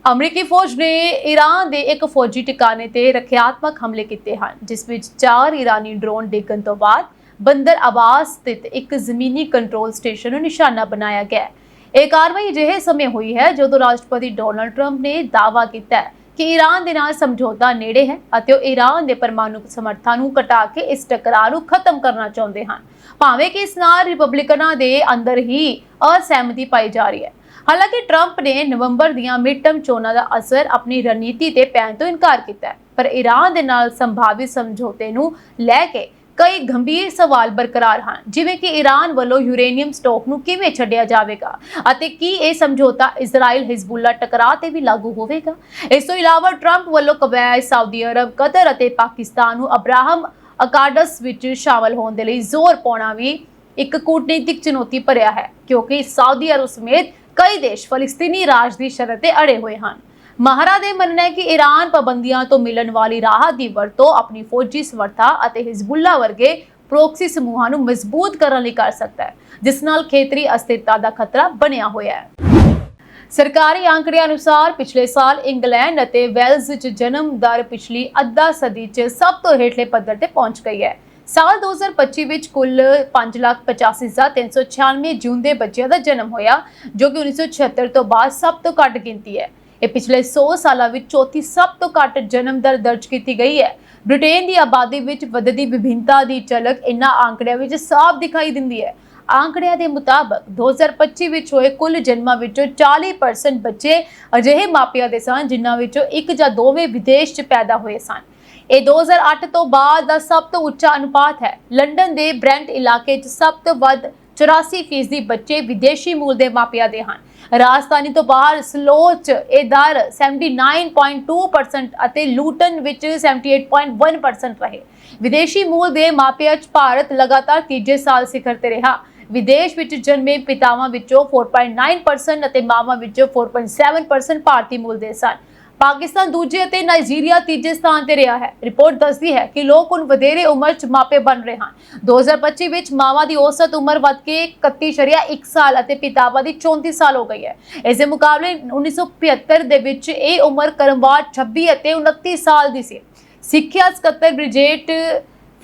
ਅਮਰੀਕੀ ਫੌਜ ਨੇ ਈਰਾਨ ਦੇ ਇੱਕ ਫੌਜੀ ਟਿਕਾਣੇ ਤੇ ਰੱਖਿਆਤਮਕ ਹਮਲੇ ਕੀਤੇ ਹਨ, ਜਿਸ ਵਿੱਚ 4 ਈਰਾਨੀ ਡਰੋਨ ਡਿੱਗਣ ਤੋਂ ਬਾਅਦ ਬੰਦਰ ਆਬਾਸ ਸਥਿਤ ਇੱਕ ਜ਼ਮੀਨੀ ਕੰਟਰੋਲ ਸਟੇਸ਼ਨ ਨੂੰ ਨਿਸ਼ਾਨਾ ਬਣਾਇਆ ਗਿਆ। ਇਹ ਕਾਰਵਾਈ ਅਜਿਹੇ ਸਮੇਂ ਹੋਈ ਹੈ ਜਦੋਂ ਰਾਸ਼ਟਰਪਤੀ ਡੋਨਾਲਡ ਟਰੰਪ ਨੇ ਦਾਅਵਾ ਕੀਤਾ ਹੈ ਕਿ ਈਰਾਨ ਦੇ ਨਾਲ ਸਮਝੌਤਾ ਨੇੜੇ ਹੈ ਅਤੇ ਉਹ ਈਰਾਨ ਦੇ ਪਰਮਾਣੂ ਸਮਰੱਥਾ ਨੂੰ ਘਟਾ ਕੇ ਇਸ ਟਕਰਾਅ ਨੂੰ ਖਤਮ ਕਰਨਾ ਚਾਹੁੰਦੇ ਹਨ, ਭਾਵੇਂ ਕਿ ਇਸ ਨਾਲ ਰਿਪਬਲਿਕਨਾਂ ਦੇ ਅੰਦਰ ਹੀ ਅਸਹਿਮਤੀ ਪਾਈ ਜਾ ਰਹੀ ਹੈ। ਹਾਲਾਂਕਿ ਟਰੰਪ ਨੇ ਨਵੰਬਰ ਦੀਆਂ ਮਿਡਟਰਮ ਚੋਣਾਂ ਦਾ ਅਸਰ ਆਪਣੀ ਰਣਨੀਤੀ ਤੇ ਪੈਣ ਤੋਂ ਇਨਕਾਰ ਕੀਤਾ ਹੈ, ਪਰ ਈਰਾਨ ਦੇ ਨਾਲ ਸੰਭਾਵਿਤ ਸਮਝੌਤੇ ਨੂੰ ਲੈ ਕੇ ਕਈ ਗੰਭੀਰ ਸਵਾਲ ਬਰਕਰਾਰ ਹਨ, ਜਿਵੇਂ ਕਿ ਈਰਾਨ ਵੱਲੋਂ ਯੂਰੇਨੀਅਮ ਸਟਾਕ ਨੂੰ ਕਿਵੇਂ ਛੱਡਿਆ ਜਾਵੇਗਾ ਅਤੇ ਕੀ ਇਹ ਸਮਝੌਤਾ ਇਜ਼ਰਾਈਲ ਹਿਜ਼ਬੁੱਲਾ ਟਕਰਾਅ ਤੇ ਵੀ ਲਾਗੂ ਹੋਵੇਗਾ। ਇਸ ਤੋਂ ਇਲਾਵਾ ਟਰੰਪ ਵੱਲੋਂ ਕੁਵੈਤ, ਸਾਊਦੀ ਅਰਬ, ਕਤਰ ਅਤੇ ਪਾਕਿਸਤਾਨ ਨੂੰ ਅਬਰਾਹਮ ਅਕਾਰਡਸ ਵਿੱਚ ਸ਼ਾਮਲ ਹੋਣ ਦੇ ਲਈ ਜ਼ੋਰ ਪਾਉਣਾ ਵੀ ਇੱਕ ਕੂਟਨੀਤਿਕ ਚੁਣੌਤੀ ਭਰਿਆ ਹੈ, ਕਿਉਂਕਿ ਸਾਊਦੀ ਅਰਬ ਸਮੇਤ ਕਈ ਦੇਸ਼ ਫਲਸਤੀਨੀ ਰਾਜ ਦੀ ਸ਼ਰਤ ਤੇ ਅੜੇ ਹੋਏ ਹਨ। ਮਾਹਰਾਂ ਦੇ ਮੰਨਣਾ ਹੈ ਕਿ ਈਰਾਨ ਪਾਬੰਦੀਆਂ ਤੋਂ ਮਿਲਣ ਵਾਲੀ ਰਾਹਤ ਦੀ ਵਰਤੋਂ ਆਪਣੀ ਫੌਜੀ ਸਮਰੱਥਾ ਅਤੇ ਹਿਜ਼ਬੁੱਲਾ ਵਰਗੇ ਪ੍ਰੋਕਸੀ ਸਮੂਹਾਂ ਨੂੰ ਮਜ਼ਬੂਤ ਕਰਨ ਲਈ ਕਰ ਸਕਦਾ ਹੈ, ਜਿਸ ਨਾਲ ਖੇਤਰੀ ਅਸਥਿਰਤਾ ਦਾ ਖਤਰਾ ਬਣਿਆ ਹੋਇਆ ਹੈ। ਸਰਕਾਰੀ ਅੰਕੜਿਆਂ ਅਨੁਸਾਰ ਪਿਛਲੇ ਸਾਲ ਇੰਗਲੈਂਡ ਅਤੇ ਵੇਲਜ਼ 'ਚ ਜਨਮ ਦਰ ਪਿਛਲੀ ਅੱਧਾ ਸਦੀ 'ਚ ਸਭ ਤੋਂ ਹੇਠਲੇ ਪੱਧਰ ਤੇ ਪਹੁੰਚ ਗਈ ਹੈ। ਸਾਲ 2025 ਵਿੱਚ ਕੁੱਲ 5,85,396 ਜਿਉਂਦੇ ਬੱਚਿਆਂ ਦਾ ਜਨਮ ਹੋਇਆ, ਜੋ ਕਿ 1976 ਤੋਂ ਬਾਅਦ ਸਭ ਤੋਂ ਘੱਟ ਗਿਣਤੀ ਹੈ। ਇਹ ਪਿਛਲੇ 100 ਸਾਲਾਂ ਵਿੱਚ ਚੌਥੀ ਸਭ ਤੋਂ ਘੱਟ ਜਨਮ ਦਰ ਦਰਜ ਕੀਤੀ ਗਈ ਹੈ। ਬ੍ਰਿਟੇਨ ਦੀ ਆਬਾਦੀ ਵਿੱਚ ਵਧਦੀ ਵਿਭਿੰਨਤਾ ਦੀ ਝਲਕ ਇਹਨਾਂ ਆંકੜਿਆਂ ਵਿੱਚ ਸਾਫ਼ ਦਿਖਾਈ ਦਿੰਦੀ ਹੈ। ਆંકੜਿਆਂ ਦੇ ਮੁਤਾਬਕ 2025 ਵਿੱਚ ਹੋਏ ਕੁੱਲ ਜਨਮਾਂ ਵਿੱਚੋਂ 40% ਬੱਚੇ ਅਜਿਹੇ ਮਾਪਿਆਂ ਦੇ ਸਨ ਜਿਨ੍ਹਾਂ ਵਿੱਚੋਂ ਇੱਕ ਜਾਂ ਦੋਵੇਂ ਵਿਦੇਸ਼ 'ਚ ਪੈਦਾ ਹੋਏ ਸਨ। ਇਹ 2008 ਤੋਂ ਬਾਅਦ ਦਾ ਸਭ ਤੋਂ ਉੱਚਾ ਅਨੁਪਾਤ ਹੈ। ਲੰਡਨ ਦੇ ਬ੍ਰੈਂਟ ਇਲਾਕੇ 'ਚ ਸਭ ਤੋਂ ਵੱਧ 84% ਬੱਚੇ ਵਿਦੇਸ਼ੀ ਮੂਲ ਦੇ ਮਾਪਿਆਂ ਦੇ ਹਨ। ਰਾਜਧਾਨੀ ਤੋਂ ਬਾਹਰ ਸਲੋਚ 'ਚ ਇਹ ਦਰ 79.2% ਅਤੇ ਲੂਟਨ ਵਿੱਚ 78.1% ਰਹੇ। ਵਿਦੇਸ਼ੀ ਮੂਲ ਦੇ ਮਾਪਿਆਂ 'ਚ ਭਾਰਤ ਲਗਾਤਾਰ ਤੀਜੇ ਸਾਲ ਸਿਖਰ ਤੇ ਰਿਹਾ। ਵਿਦੇਸ਼ ਵਿੱਚ ਜਨਮੇ ਪਿਤਾਵਾਂ ਵਿੱਚੋਂ 4.9% ਅਤੇ ਮਾਵਾਂ ਵਿੱਚੋਂ 4.7% ਭਾਰਤੀ ਮੂਲ ਦੇ ਸਨ। ਪਾਕਿਸਤਾਨ ਦੂਜੇ ਅਤੇ ਨਾਈਜੀਰੀਆ ਤੀਜੇ ਸਥਾਨ ਤੇ ਰਿਹਾ ਹੈ। ਰਿਪੋਰਟ ਦੱਸਦੀ ਹੈ ਕਿ ਲੋਕ ਹੁਣ ਵਧੇਰੇ ਉਮਰ 'ਚ ਮਾਪੇ ਬਣ ਰਹੇ ਹਨ। 2025 ਵਿੱਚ ਮਾਵਾਂ ਦੀ ਔਸਤ ਉਮਰ ਵੱਧ ਕੇ 31.1 ਸਾਲ ਅਤੇ ਪਿਤਾਵਾਂ ਦੀ 34 ਸਾਲ ਹੋ ਗਈ ਹੈ। ਇਸ ਦੇ ਮੁਕਾਬਲੇ 1975 ਦੇ ਵਿੱਚ ਇਹ ਉਮਰ ਕ੍ਰਮਵਾਰ 26 ਅਤੇ 29 ਸਾਲ ਦੀ ਸੀ। ਸਿੱਖਿਆ ਸਕੱਤਰ ਬ੍ਰਿਜੇਟ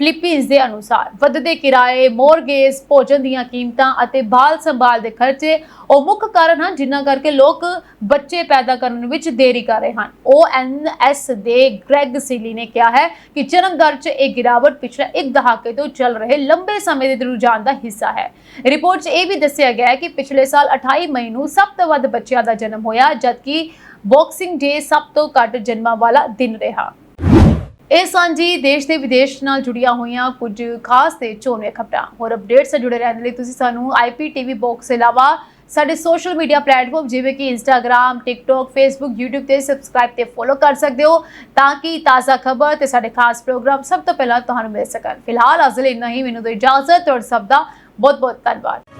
ਫਿਲੀਪੀਨਜ਼ ਦੇ ਅਨੁਸਾਰ ਵੱਧਦੇ ਕਿਰਾਏ, ਮੋਰਗੇਜ, ਭੋਜਨ ਦੀਆਂ ਕੀਮਤਾਂ ਅਤੇ ਬਾਲ ਸੰਭਾਲ ਦੇ ਖਰਚੇ ਉਹ ਮੁੱਖ ਕਾਰਨ ਹਨ ਜਿਨ੍ਹਾਂ ਕਰਕੇ ਲੋਕ ਬੱਚੇ ਪੈਦਾ ਕਰਨ ਵਿੱਚ ਦੇਰੀ ਕਰ ਰਹੇ ਹਨ। ONS ਦੇ ਗ੍ਰੈਗ ਸੀਲੀ ਨੇ ਕਿਹਾ ਹੈ ਕਿ ਜਨਮ ਦਰ 'ਚ ਇਹ ਗਿਰਾਵਟ ਪਿਛਲੇ ਇੱਕ ਦਹਾਕੇ ਤੋਂ ਚੱਲ ਰਹੇ ਲੰਬੇ ਸਮੇਂ ਦੇ ਰੁਝਾਨ ਦਾ ਹਿੱਸਾ ਹੈ। ਰਿਪੋਰਟ 'ਚ ਇਹ ਵੀ ਦੱਸਿਆ ਗਿਆ ਹੈ ਕਿ ਪਿਛਲੇ ਸਾਲ 28 ਮਈ ਨੂੰ ਸਭ ਤੋਂ ਵੱਧ ਬੱਚਿਆਂ ਦਾ ਜਨਮ ਹੋਇਆ, ਜਦਕਿ ਬਾਕਸਿੰਗ ਡੇ ਸਭ ਤੋਂ ਘੱਟ ਜਨਮਾਂ ਵਾਲਾ ਦਿਨ ਰਿਹਾ। ਇਹ ਸਾਂਝੀ ਦੇਸ਼ ਤੇ ਵਿਦੇਸ਼ ਨਾਲ ਜੁੜੀਆਂ ਹੋਈਆਂ ਕੁਝ ਖਾਸ ਤੇ ਚੋਣਵੇਂ ਖਬਰਾਂ। ਹੋਰ ਅਪਡੇਟਸ ਨਾਲ ਜੁੜੇ ਰਹਿਣ ਲਈ ਤੁਸੀਂ ਸਾਨੂੰ IPTV ਬਾਕਸ ਤੋਂ ਇਲਾਵਾ ਸਾਡੇ ਸੋਸ਼ਲ ਮੀਡੀਆ ਪਲੇਟਫਾਰਮ ਜਿਵੇਂ ਕਿ ਇੰਸਟਾਗ੍ਰam, ਟਿਕਟੌਕ, ਫੇਸਬੁੱਕ, YouTube ਤੇ ਸਬਸਕ੍ਰਾਈਬ ਤੇ ਫੋਲੋ ਕਰ ਸਕਦੇ ਹੋ ਤਾਂ ਕਿ ਤਾਜ਼ਾ ਖਬਰ ਤੇ ਸਾਡੇ ਖਾਸ ਪ੍ਰੋਗਰਾਮ ਸਭ ਤੋਂ ਪਹਿਲਾਂ ਤੁਹਾਨੂੰ ਮਿਲ ਸਕਣ। ਫਿਲਹਾਲ ਅੱਜ ਲਈ ਇੰਨਾ ਹੀ। ਮੈਨੂੰ ਦਿਓ ਇਜਾਜ਼ਤ। ਤੁਹਾਡਾ ਸਭ ਦਾ ਬਹੁਤ ਬਹੁਤ ਧੰਨਵਾਦ।